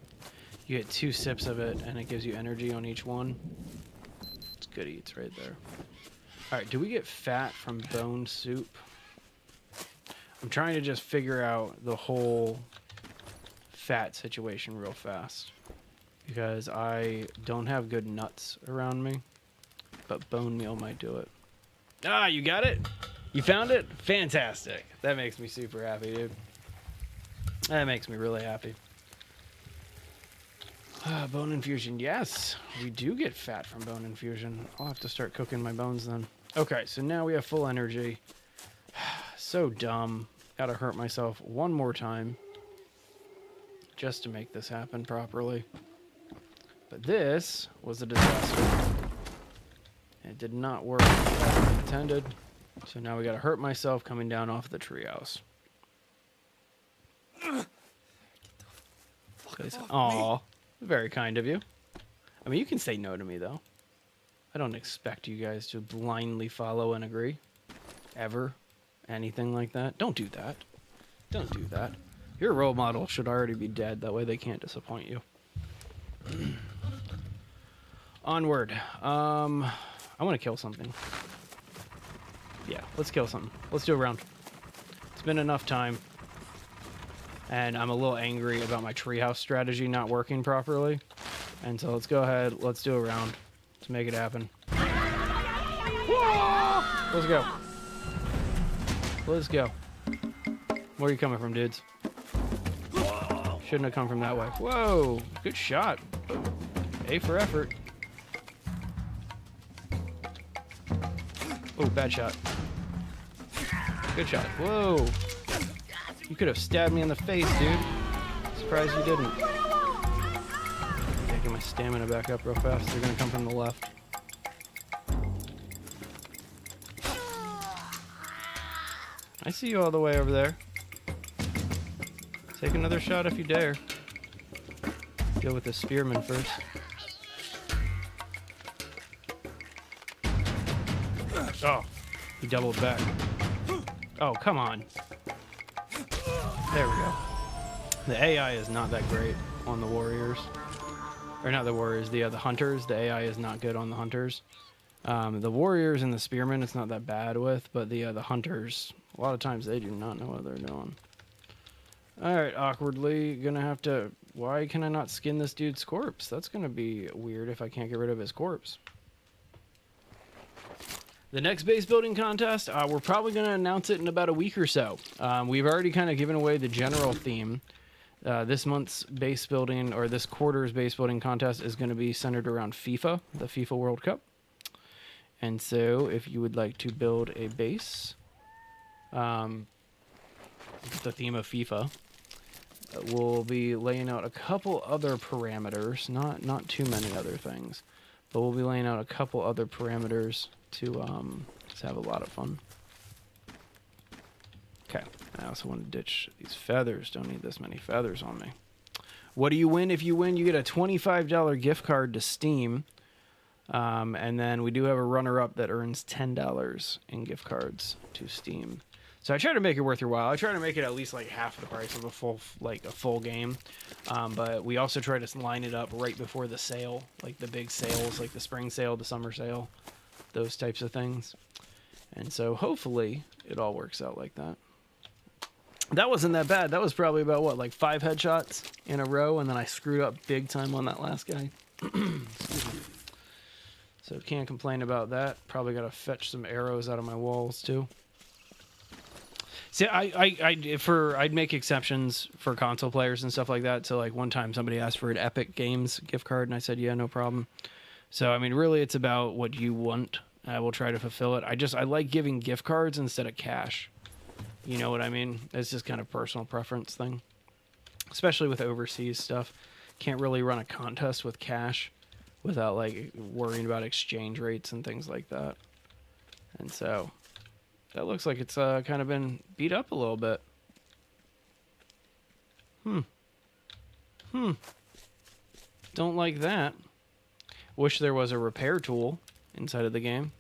You get 2 sips of it, and it gives you energy on each one. It's good eats right there. Alright, do we get fat from bone soup? I'm trying to just figure out the whole fat situation real fast. Because I don't have good nuts around me. But bone meal might do it. Ah, you got it? You found it? Fantastic. That makes me super happy, dude. That makes me really happy. Bone infusion. Yes, we do get fat from bone infusion. I'll have to start cooking my bones then. Okay, so now we have full energy. So dumb. Gotta hurt myself one more time just to make this happen properly. But this was a disaster. It did not work as intended. So now we gotta hurt myself coming down off the treehouse. Aw, very kind of you. I mean, you can say no to me, though. I don't expect you guys to blindly follow and agree. Ever. Anything like that. Don't do that. Don't do that. Your role model should already be dead. That way they can't disappoint you. Onward. I want to kill something. Yeah, let's kill something. Let's do a round. It's been enough time. And I'm a little angry about my treehouse strategy not working properly. And so let's go ahead. Let's do a round. Let's make it happen. Whoa! Let's go. Let's go. Where are you coming from, dudes? Shouldn't have come from that way. Whoa! Good shot. A for effort. Oh, bad shot. Good shot. Whoa! You could have stabbed me in the face, dude. Surprised you didn't. Gotta get my stamina back up real fast. They're gonna come from the left. I see you all the way over there. Take another shot if you dare. Deal with the spearman first. Oh, he doubled back. Oh, come on. There we go. The AI is not that great on the warriors. Or not the warriors, the hunters. The AI is not good on the hunters. The warriors and the spearmen it's not that bad with, but the hunters, a lot of times they do not know what they're doing. Alright, awkwardly, gonna have to... Why can I not skin this dude's corpse? That's gonna be weird if I can't get rid of his corpse. The next base building contest, we're probably going to announce it in about a week or so. We've already kind of given away the general theme. This month's base building, or this quarter's base building contest is going to be centered around FIFA, the FIFA World Cup. And so, if you would like to build a base, with the theme of FIFA, we'll be laying out a couple other parameters, not too many other things, but we'll be laying out a couple other parameters to have a lot of fun. Okay, I also want to ditch these feathers. Don't need this many feathers on me. What do you win? If you win, you get a $25 gift card to Steam. And then we do have a runner-up that earns $10 in gift cards to Steam. So I try to make it worth your while. I try to make it at least like half the price of a full game. But we also try to line it up right before the sale, like the big sales, like the spring sale, the summer sale. Those types of things. And so hopefully it all works out like that. That wasn't that bad. That was probably about what, like 5 headshots in a row, and then I screwed up big time on that last guy. Excuse me. So can't complain about that. Probably gotta fetch some arrows out of my walls too. See, I'd make exceptions for console players and stuff like that. So like one time somebody asked for an Epic Games gift card and I said, yeah, no problem. So, I mean, really, it's about what you want. I will try to fulfill it. I like giving gift cards instead of cash. You know what I mean? It's just kind of personal preference thing. Especially with overseas stuff. Can't really run a contest with cash without, like, worrying about exchange rates and things like that. And so, That looks like it's kind of been beat up a little bit. Don't like that. Wish there was a repair tool inside of the game.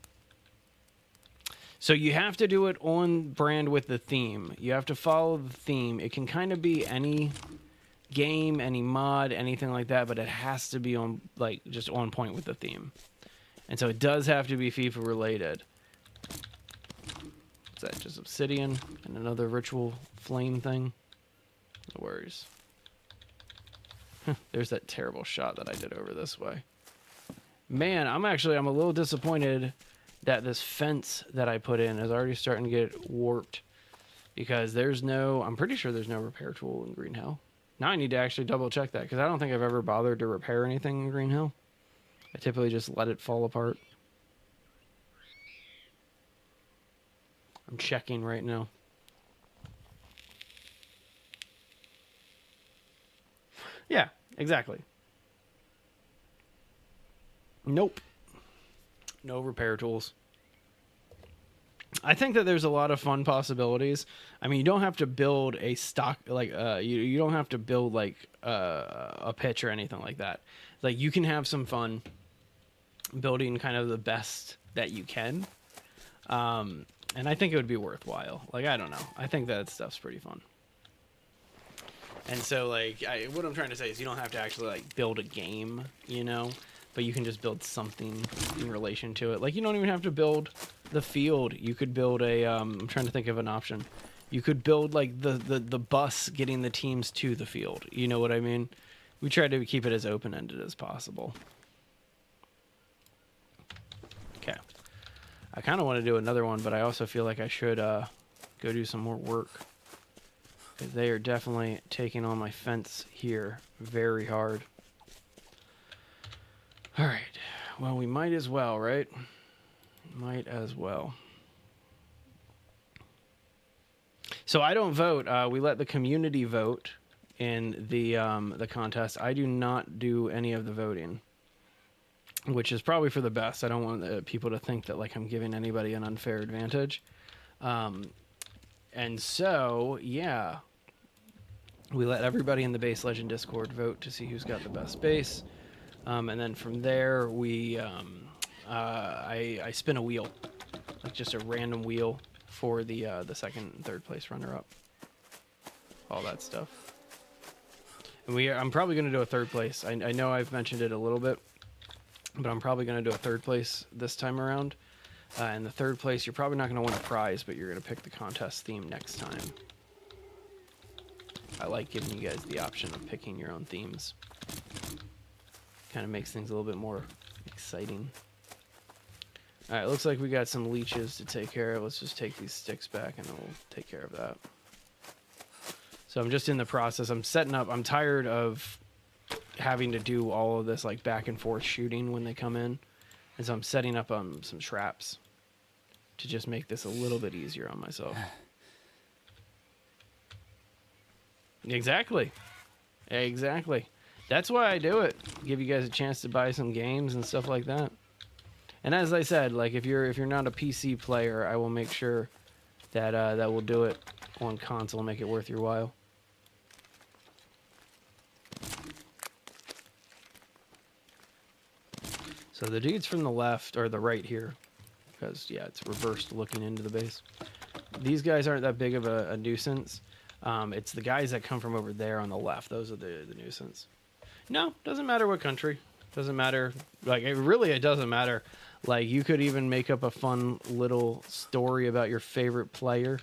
So you have to do it on brand with the theme. You have to follow the theme. It can kind of be any game, any mod, anything like that, but it has to be on, like, just on point with the theme. And so it does have to be FIFA related. Is that just obsidian and another ritual flame thing? No worries. There's that terrible shot that I did over this way. Man, I'm a little disappointed that this fence that I put in is already starting to get warped, because I'm pretty sure there's no repair tool in Green Hell. Now I need to actually double check that, because I don't think I've ever bothered to repair anything in Green Hell. I typically just let it fall apart. I'm checking right now. Yeah, exactly. Nope. No repair tools. I think that there's a lot of fun possibilities. I mean, you don't have to build a stock, like, you don't have to build, like, a pitch or anything like that. Like, you can have some fun building kind of the best that you can. And I think it would be worthwhile. Like, I don't know. I think that stuff's pretty fun. And so, like, what I'm trying to say is you don't have to actually, like, build a game, you know? But you can just build something in relation to it. Like, you don't even have to build the field. You could build a, I'm trying to think of an option. You could build, like, the bus getting the teams to the field. You know what I mean? We try to keep it as open-ended as possible. Okay. I kind of want to do another one, but I also feel like I should go do some more work. Because they are definitely taking on my fence here very hard. All right. Well, we might as well, right? Might as well. So I don't vote. We let the community vote in the contest. I do not do any of the voting, which is probably for the best. I don't want people to think that, like, I'm giving anybody an unfair advantage. And so, yeah, we let everybody in the Base Legend Discord vote to see who's got the best base. And then from there, I spin a wheel, like just a random wheel for the second and third place runner-up. All that stuff. And I'm probably going to do a third place. I know I've mentioned it a little bit, but I'm probably going to do a third place this time around. And the third place, you're probably not going to win a prize, but you're going to pick the contest theme next time. I like giving you guys the option of picking your own themes. Kind of makes things a little bit more exciting. Alright, looks like we got some leeches to take care of. Let's just take these sticks back and then we'll take care of that. So I'm just in the process. I'm setting up. I'm tired of having to do all of this, like, back and forth shooting when they come in. And so I'm setting up some traps to just make this a little bit easier on myself. Exactly. Exactly. That's why I do it. Give you guys a chance to buy some games and stuff like that. And as I said, like, if you're not a PC player, I will make sure that that we'll do it on console and make it worth your while. So the dudes from the left, or the right here, because, yeah, it's reversed looking into the base. These guys aren't that big of a nuisance. It's the guys that come from over there on the left. Those are the nuisance. No, doesn't matter what country. Doesn't matter. Like, it doesn't matter. Like, you could even make up a fun little story about your favorite player,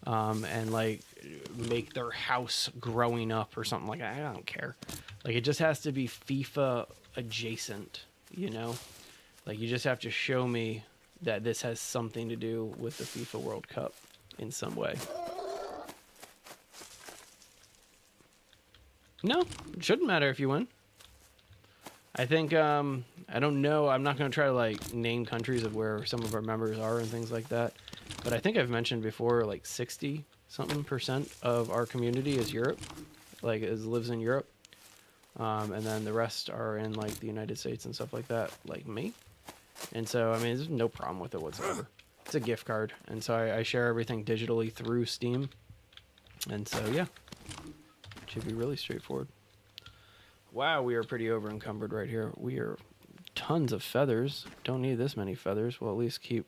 and, like, make their house growing up or something like that. I don't care. Like, it just has to be FIFA adjacent, you know? Like, you just have to show me that this has something to do with the FIFA World Cup in some way. No, it shouldn't matter if you win. I think, I don't know. I'm not going to try to, like, name countries of where some of our members are and things like that. But I think I've mentioned before, like, 60-something% of our community is Europe. Like, lives in Europe. And then the rest are in, like, the United States and stuff like that, like me. And so, I mean, there's no problem with it whatsoever. It's a gift card, and so I share everything digitally through Steam. And so, yeah, should be really straightforward. Wow, we are pretty over encumbered right here. We are tons of feathers. Don't need this many feathers. We'll at least keep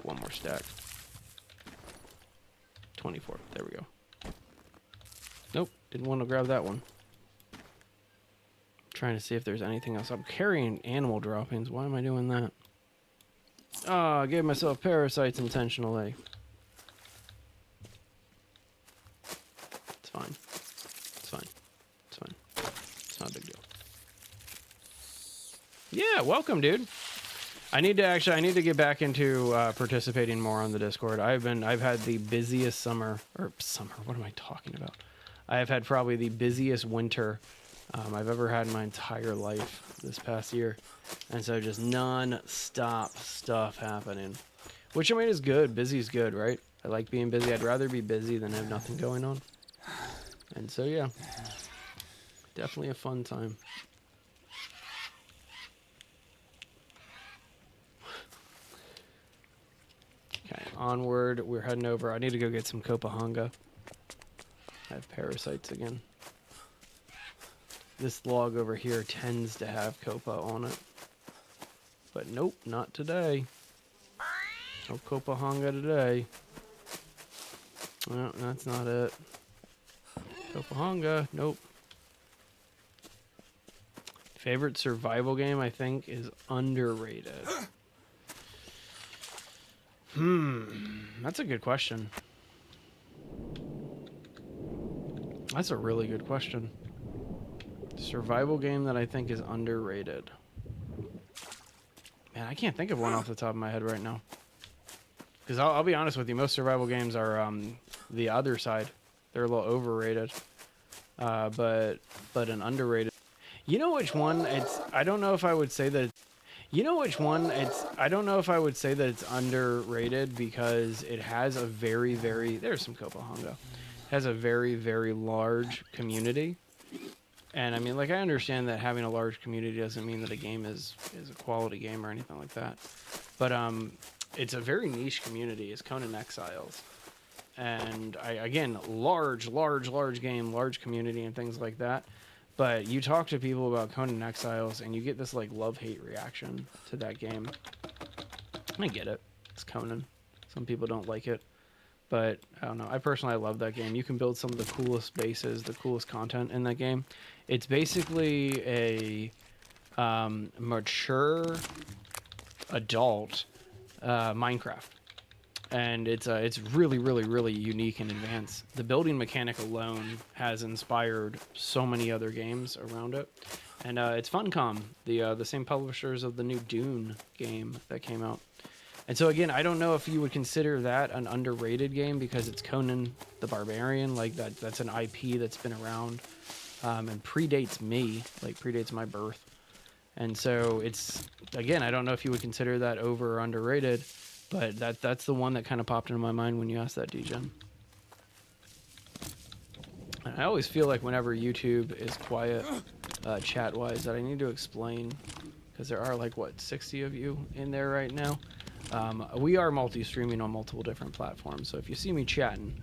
one more stack. 24. There we go. Nope, didn't want to grab that one. Trying to see if there's anything else. I'm carrying animal droppings. Why am I doing that? Oh, I gave myself parasites intentionally. It's fine. It's fine. It's fine. It's not a big deal. Yeah, welcome, dude. I need to get back into participating more on the Discord. I've had the busiest summer. What am I talking about? I have had probably the busiest winter I've ever had in my entire life this past year. And so just non-stop stuff happening. Which, I mean, is good. Busy is good, right? I like being busy. I'd rather be busy than have nothing going on. And so, yeah. Definitely a fun time. Okay, onward. We're heading over. I need to go get some Copahanga. I have parasites again. This log over here tends to have Copa on it. But nope, not today. No Copahanga today. No, that's not it. Copahanga, nope. Favorite survival game, I think, is underrated. That's a good question. That's a really good question. Survival game that I think is underrated. Man, I can't think of one off the top of my head right now. Because I'll be honest with you, most survival games are the other side. They're a little overrated. But an underrated. You know which one? I don't know if I would say that. You know which one? I don't know if I would say that it's underrated because it has a very, very. There's some Copahanga. Has a very, very large community. And I mean, like, I understand that having a large community doesn't mean that a game is a quality game or anything like that. But it's a very niche community. It's Conan Exiles. And again, large game, large community and things like that. But you talk to people about Conan Exiles and you get this like love-hate reaction to that game. I get it. It's Conan. Some people don't like it. But I don't know. I personally love that game. You can build some of the coolest bases, the coolest content in that game. It's basically a mature adult Minecraft, and it's really, really, really unique and advanced. The building mechanic alone has inspired so many other games around it, and it's Funcom, the same publishers of the new Dune game that came out. And so again, I don't know if you would consider that an underrated game because it's Conan the Barbarian. Like that's an IP that's been around and predates me, like predates my birth. And so it's, again, I don't know if you would consider that over or underrated, but that's the one that kind of popped into my mind when you asked that, DGen. And I always feel like whenever YouTube is quiet, chat-wise, that I need to explain, because there are like, what, 60 of you in there right now? We are multi-streaming on multiple different platforms, so if you see me chatting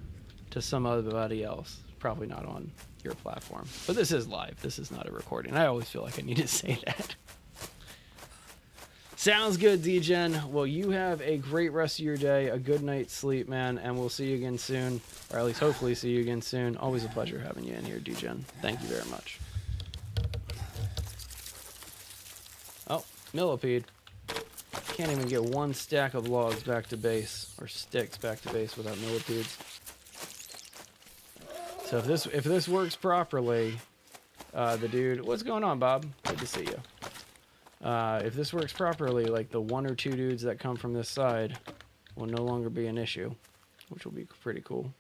to somebody else, probably not on your platform. But this is live. This is not a recording. I always feel like I need to say that. Sounds good, DGen. Well, you have a great rest of your day, a good night's sleep, man, and we'll see you again soon, or at least hopefully see you again soon. Always a pleasure having you in here, DGen. Thank you very much. Oh, millipede. Can't even get one stack of logs back to base, or sticks back to base without millipedes. So if this works properly, the dude, what's going on, Bob? Good to see you. If this works properly, like the 1 or 2 dudes that come from this side will no longer be an issue, which will be pretty cool.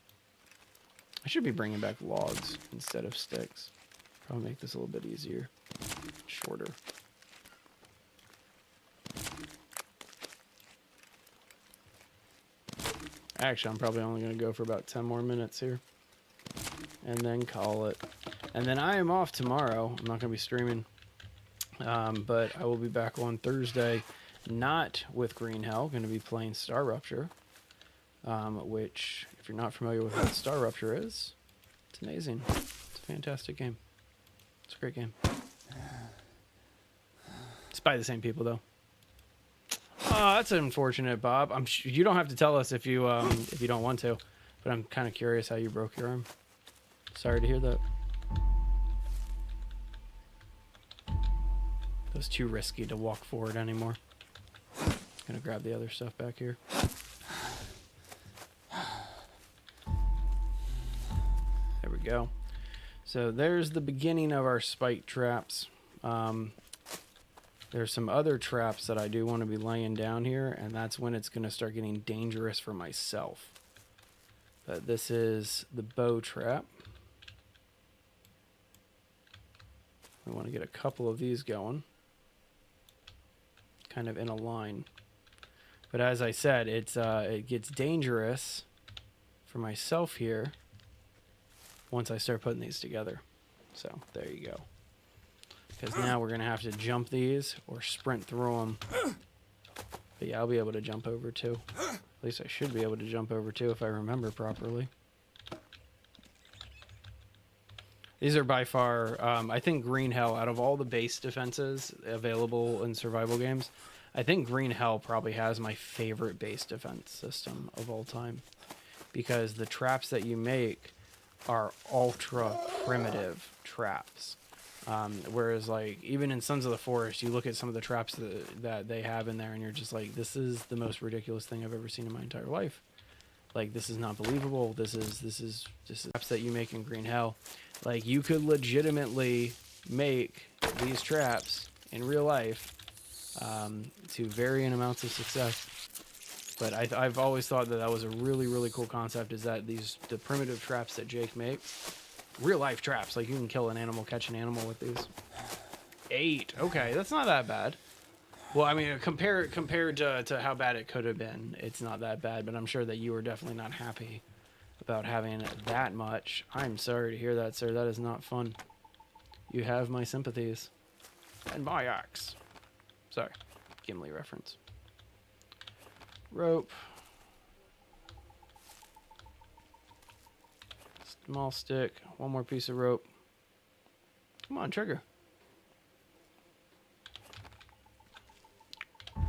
I should be bringing back logs instead of sticks. Probably make this a little bit easier, shorter. Actually, I'm probably only going to go for about 10 more minutes here. And then call it. And then I am off tomorrow. I'm not going to be streaming. But I will be back on Thursday. Not with Green Hell. Going to be playing Star Rupture, which, if you're not familiar with what Star Rupture is, it's amazing. It's a fantastic game. It's a great game. It's by the same people, though. Oh, that's unfortunate, Bob. You don't have to tell us if you don't want to, but I'm kind of curious how you broke your arm. Sorry to hear that. It was too risky to walk forward anymore. Gonna grab the other stuff back here. There we go. So there's the beginning of our spike traps. There's some other traps that I do want to be laying down here, and that's when it's going to start getting dangerous for myself. But this is the bow trap. We want to get a couple of these going, kind of in a line. But as I said, it gets dangerous for myself here once I start putting these together. So there you go. Because now we're going to have to jump these or sprint through them. But yeah, I'll be able to jump over too. At least I should be able to jump over too if I remember properly. These are by far, I think Green Hell, out of all the base defenses available in survival games, I think Green Hell probably has my favorite base defense system of all time. Because the traps that you make are ultra primitive traps. Whereas, like, even in Sons of the Forest, you look at some of the traps that they have in there, and you're just like, this is the most ridiculous thing I've ever seen in my entire life. Like, this is not believable. This is traps that you make in Green Hell. Like, you could legitimately make these traps in real life to varying amounts of success. But I've always thought that was a really, really cool concept, is that the primitive traps that Jake makes, real life traps, like you can kill an animal, catch an animal with these. 8. Okay, that's not that bad. Well, I mean, compared to how bad it could have been, it's not that bad, but I'm sure that you were definitely not happy about having that much. I'm sorry to hear that, sir. That is not fun. You have my sympathies. And my axe. Sorry. Gimli reference. Rope. Small stick. One more piece of rope. Come on, trigger.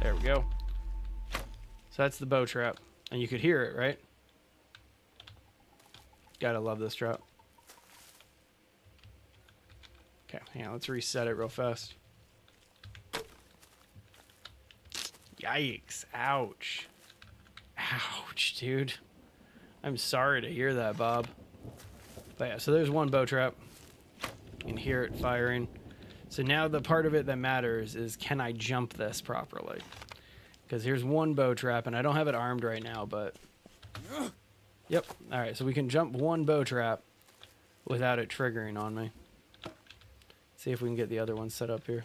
There we go. So that's the bow trap. And you could hear it, right? Gotta love this trap. Okay, yeah, let's reset it real fast. Yikes. Ouch. Ouch, dude. I'm sorry to hear that, Bob. But yeah, so there's one bow trap. You can hear it firing. So now the part of it that matters is, can I jump this properly? Because here's one bow trap, and I don't have it armed right now, but... Yep. All right, so we can jump one bow trap without it triggering on me. See if we can get the other one set up here.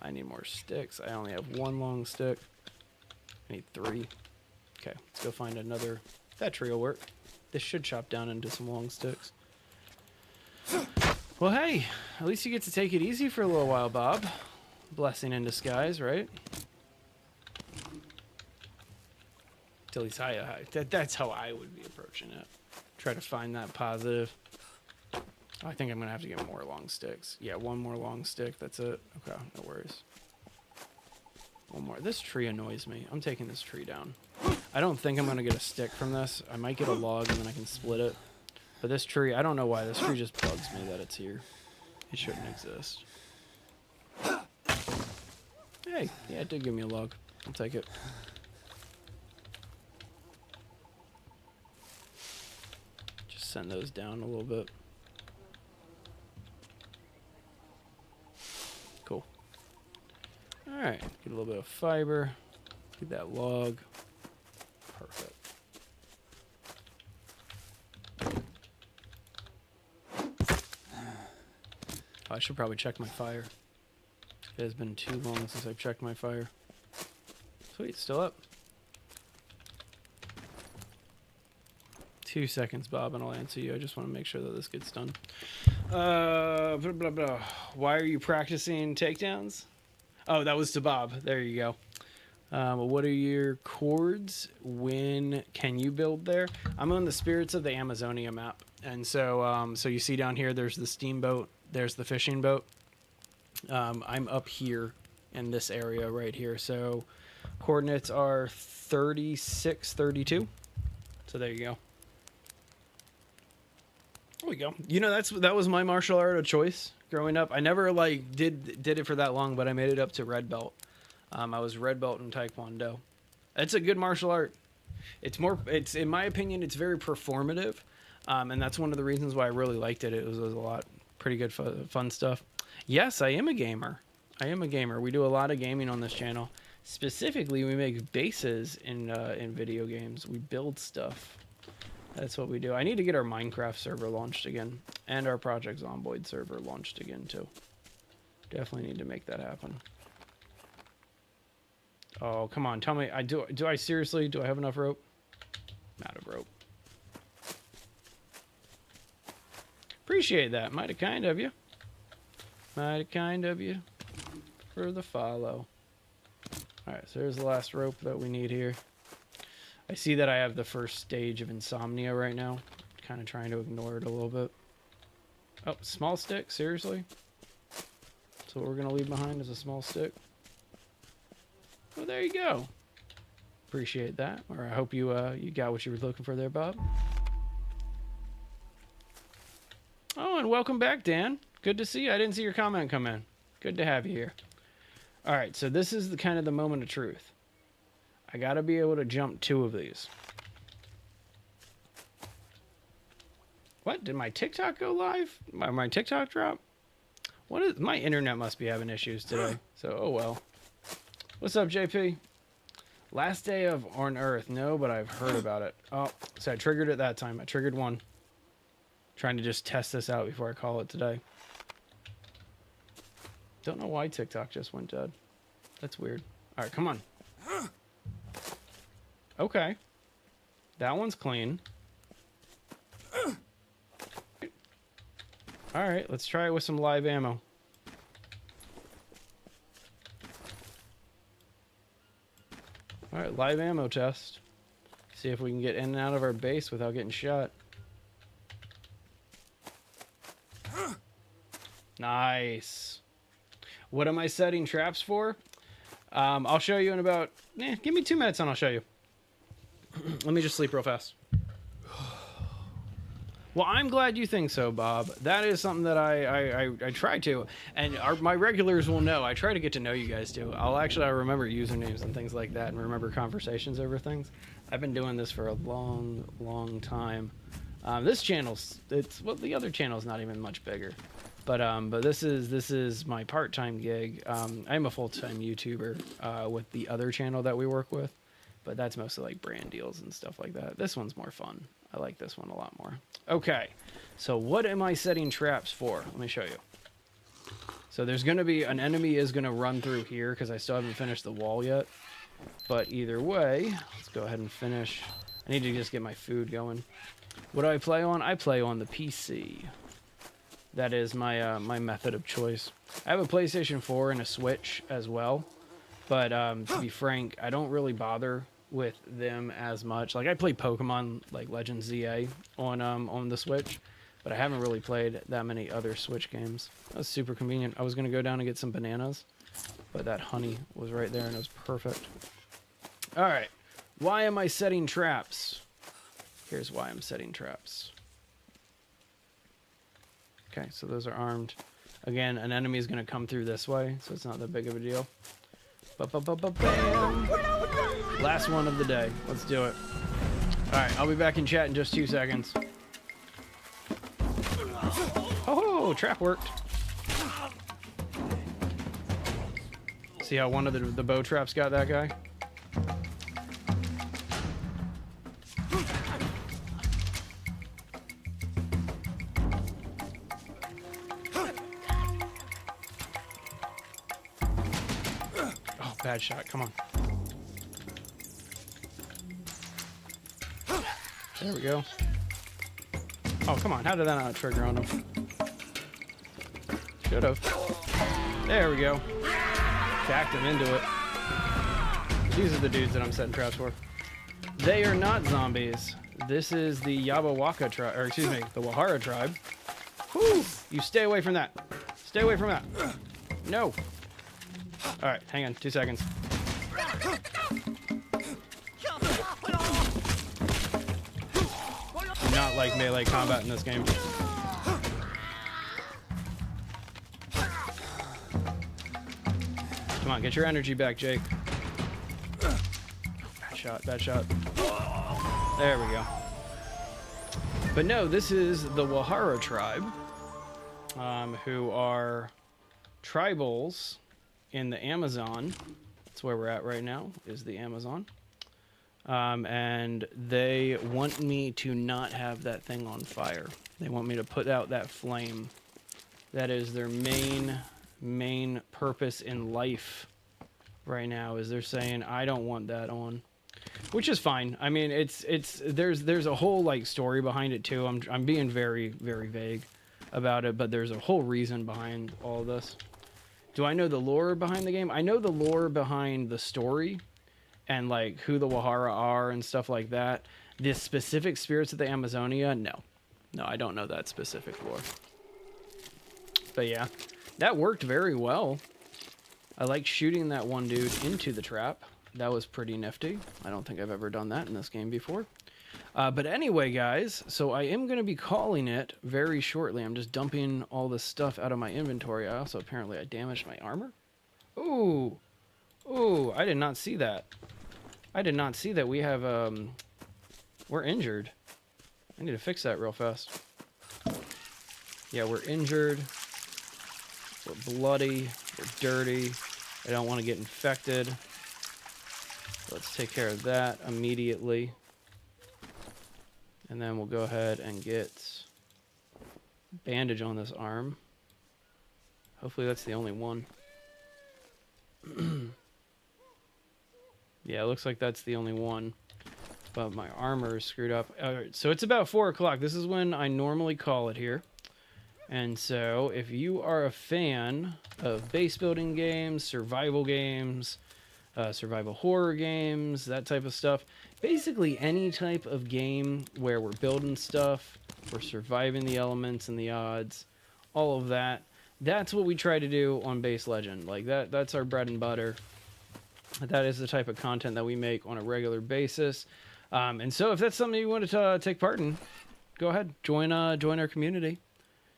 I need more sticks. I only have one long stick. I need 3. Okay, let's go find another. That tree will work. This should chop down into some long sticks. Well, hey, at least you get to take it easy for a little while, Bob. Blessing in disguise, right? At least that's how I would be approaching it. Try to find that positive. I think I'm going to have to get more long sticks. Yeah, one more long stick. That's it. Okay, no worries. One more. This tree annoys me. I'm taking this tree down. I don't think I'm going to get a stick from this. I might get a log and then I can split it. But this tree, I don't know why. This tree just bugs me that it's here. It shouldn't exist. Hey, yeah, it did give me a log. I'll take it. Just send those down a little bit. Cool. Alright, get a little bit of fiber. Get that log. Perfect. I should probably check my fire. It has been too long since I've checked my fire. Sweet, still up. 2 seconds, Bob, and I'll answer you. I just want to make sure that this gets done. Blah, blah, blah. Why are you practicing takedowns? Oh, that was to Bob. There you go. What are your chords? When can you build there? I'm on the Spirits of the Amazonia map. And so so you see down here, there's the steamboat. There's the fishing boat. I'm up here in this area right here. So coordinates are 36, 32. So there you go. There we go. You know, that was my martial art of choice growing up. I never like did it for that long, but I made it up to red belt. I was red belt in Taekwondo. It's a good martial art. It's in my opinion, it's very performative, and that's one of the reasons why I really liked it. It was a lot pretty good fun stuff. Yes, I am a gamer. We do a lot of gaming on this channel. Specifically, we make bases in video games. We build stuff. That's what we do. I need to get our Minecraft server launched again, and our Project Zomboid server launched again too. Definitely need to make that happen. Oh, come on, tell me. Do I seriously? Do I have enough rope? I'm out of rope. Appreciate that. Mighty kind of you. Mighty kind of you for the follow. Alright, so there's the last rope that we need here. I see that I have the first stage of insomnia right now. Kind of trying to ignore it a little bit. Oh, small stick? Seriously? So what we're going to leave behind is a small stick. Well, there you go. Appreciate that. Or I hope you you got what you were looking for there, Bob. Oh, and welcome back, Dan. Good to see you. I didn't see your comment come in. Good to have you here. All right, so this is the kind of the moment of truth. I got to be able to jump 2 of these. What? Did my TikTok go live? My TikTok drop? What is my internet must be having issues today. So, oh well. What's up, JP? Last day of on Earth. No, but I've heard about it. Oh, so I triggered it that time. I triggered one. Trying to just test this out before I call it today. Don't know why TikTok just went dead. That's weird. All right, come on. Okay. That one's clean. All right, let's try it with some live ammo. All right, live ammo test. See if we can get in and out of our base without getting shot. Nice. What am I setting traps for? I'll show you in about... give me 2 minutes and I'll show you. Let me just sleep real fast. Well, I'm glad you think so, Bob. That is something that I try to. And my regulars will know. I try to get to know you guys, too. I remember usernames and things like that and remember conversations over things. I've been doing this for a long, long time. This channel's... well, the other channel's not even much bigger. But this is my part-time gig. I'm a full-time YouTuber with the other channel that we work with, but that's mostly like brand deals and stuff like that. This one's more fun. I like this one a lot more. Okay, so what am I setting traps for? Let me show you. So there's going to be an enemy is going to run through here because I still haven't finished the wall yet. But either way, let's go ahead and finish. I need to just get my food going. What do I play on? I play on the PC. That is my my method of choice. I have a PlayStation 4 and a Switch as well, but to be frank, I don't really bother with them as much. Like I play Pokemon like Legends ZA on the Switch, but I haven't really played that many other Switch games. That was super convenient. I was gonna go down and get some bananas, but that honey was right there and it was perfect. All right, why am I setting traps? Here's why I'm setting traps. Okay, so those are armed. Again, an enemy is going to come through this way, so it's not that big of a deal. Ba-ba-ba-ba-bam! Last one of the day. Let's do it. Alright, I'll be back in chat in just 2 seconds. Oh, trap worked. See how one of the bow traps got that guy? Bad shot, come on. There we go. Oh, come on, how did that not trigger on him? Should've. There we go. Okay, backed him into it. These are the dudes that I'm setting traps for. They are not zombies. This is the Yabawaka tribe, or excuse me, the Wahara tribe. Whew! You stay away from that. Stay away from that. No. All right, hang on, 2 seconds. Do not like melee combat in this game. Come on, get your energy back, Jake. Bad shot, bad shot. There we go. But no, this is the Wahara tribe, who are tribals in the Amazon. That's where we're at right now, is the Amazon. And they want me to not have that thing on fire. They want me to put out that flame. That is their main purpose in life right now, is they're saying, I don't want that on. Which is fine. I mean, there's a whole like story behind it too. I'm being very, very vague about it, but there's a whole reason behind all this. Do I know the lore behind the game? I know the lore behind the story and like who the Wahara are and stuff like that. The specific spirits of the Amazonia, no, I don't know that specific lore. But yeah, that worked very well. I like shooting that one dude into the trap. That was pretty nifty. I don't think I've ever done that in this game before. But anyway, guys, so I am going to be calling it very shortly. I'm just dumping all this stuff out of my inventory. I also apparently I damaged my armor. Ooh. Ooh, I did not see that. I did not see that we have, we're injured. I need to fix that real fast. Yeah, we're injured. We're bloody. We're dirty. I don't want to get infected. Let's take care of that immediately. And then we'll go ahead and get bandage on this arm. Hopefully that's the only one. Yeah, it looks like that's the only one. But my armor is screwed up. Alright, so it's about 4 o'clock. This is when I normally call it here. And so if you are a fan of base building games, survival horror games, that type of stuff, basically any type of game where we're building stuff, we're surviving the elements and the odds, all of that, that's what we try to do on Base Legend. Like that's our bread and butter. That is the type of content that we make on a regular basis. And so if that's something you want to take part in, go ahead, join our community.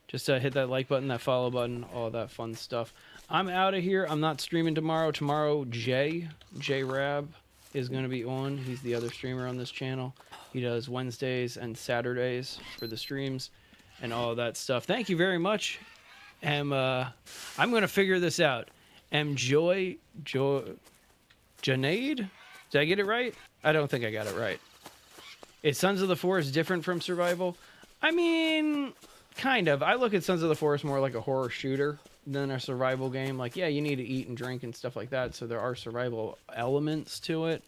Just hit that like button, that follow button, all that fun stuff. I'm out of here. I'm not streaming tomorrow. Tomorrow, J-Rab is going to be on. He's the other streamer on this channel. He does Wednesdays and Saturdays for the streams and all of that stuff. Thank you very much. I'm going to figure this out. Junaid? Did I get it right? I don't think I got it right. Is Sons of the Forest different from Survival? I mean, kind of. I look at Sons of the Forest more like a horror shooter than a survival game. Like, yeah, you need to eat and drink and stuff like that, so there are survival elements to it.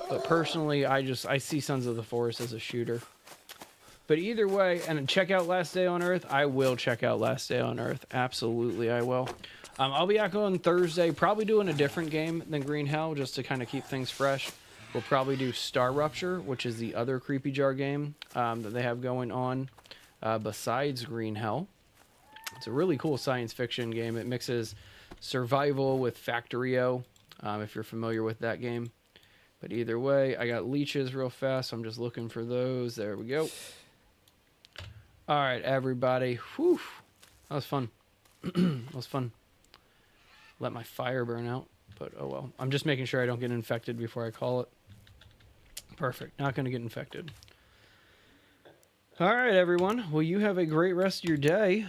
But personally, I see Sons of the Forest as a shooter. But either way, and check out Last Day on Earth. I will check out Last Day on Earth. Absolutely, I will. I'll be back on Thursday, probably doing a different game than Green Hell, just to kind of keep things fresh. We'll probably do Star Rupture, which is the other Creepy Jar game that they have going on besides Green Hell. It's a really cool science fiction game. It mixes survival with Factorio, if you're familiar with that game. But either way, I got leeches real fast, so I'm just looking for those. There we go. All right, everybody. Whew. That was fun. That was fun. Let my fire burn out, but oh well. I'm just making sure I don't get infected before I call it. Perfect. Not going to get infected. All right, everyone. Well, you have a great rest of your day.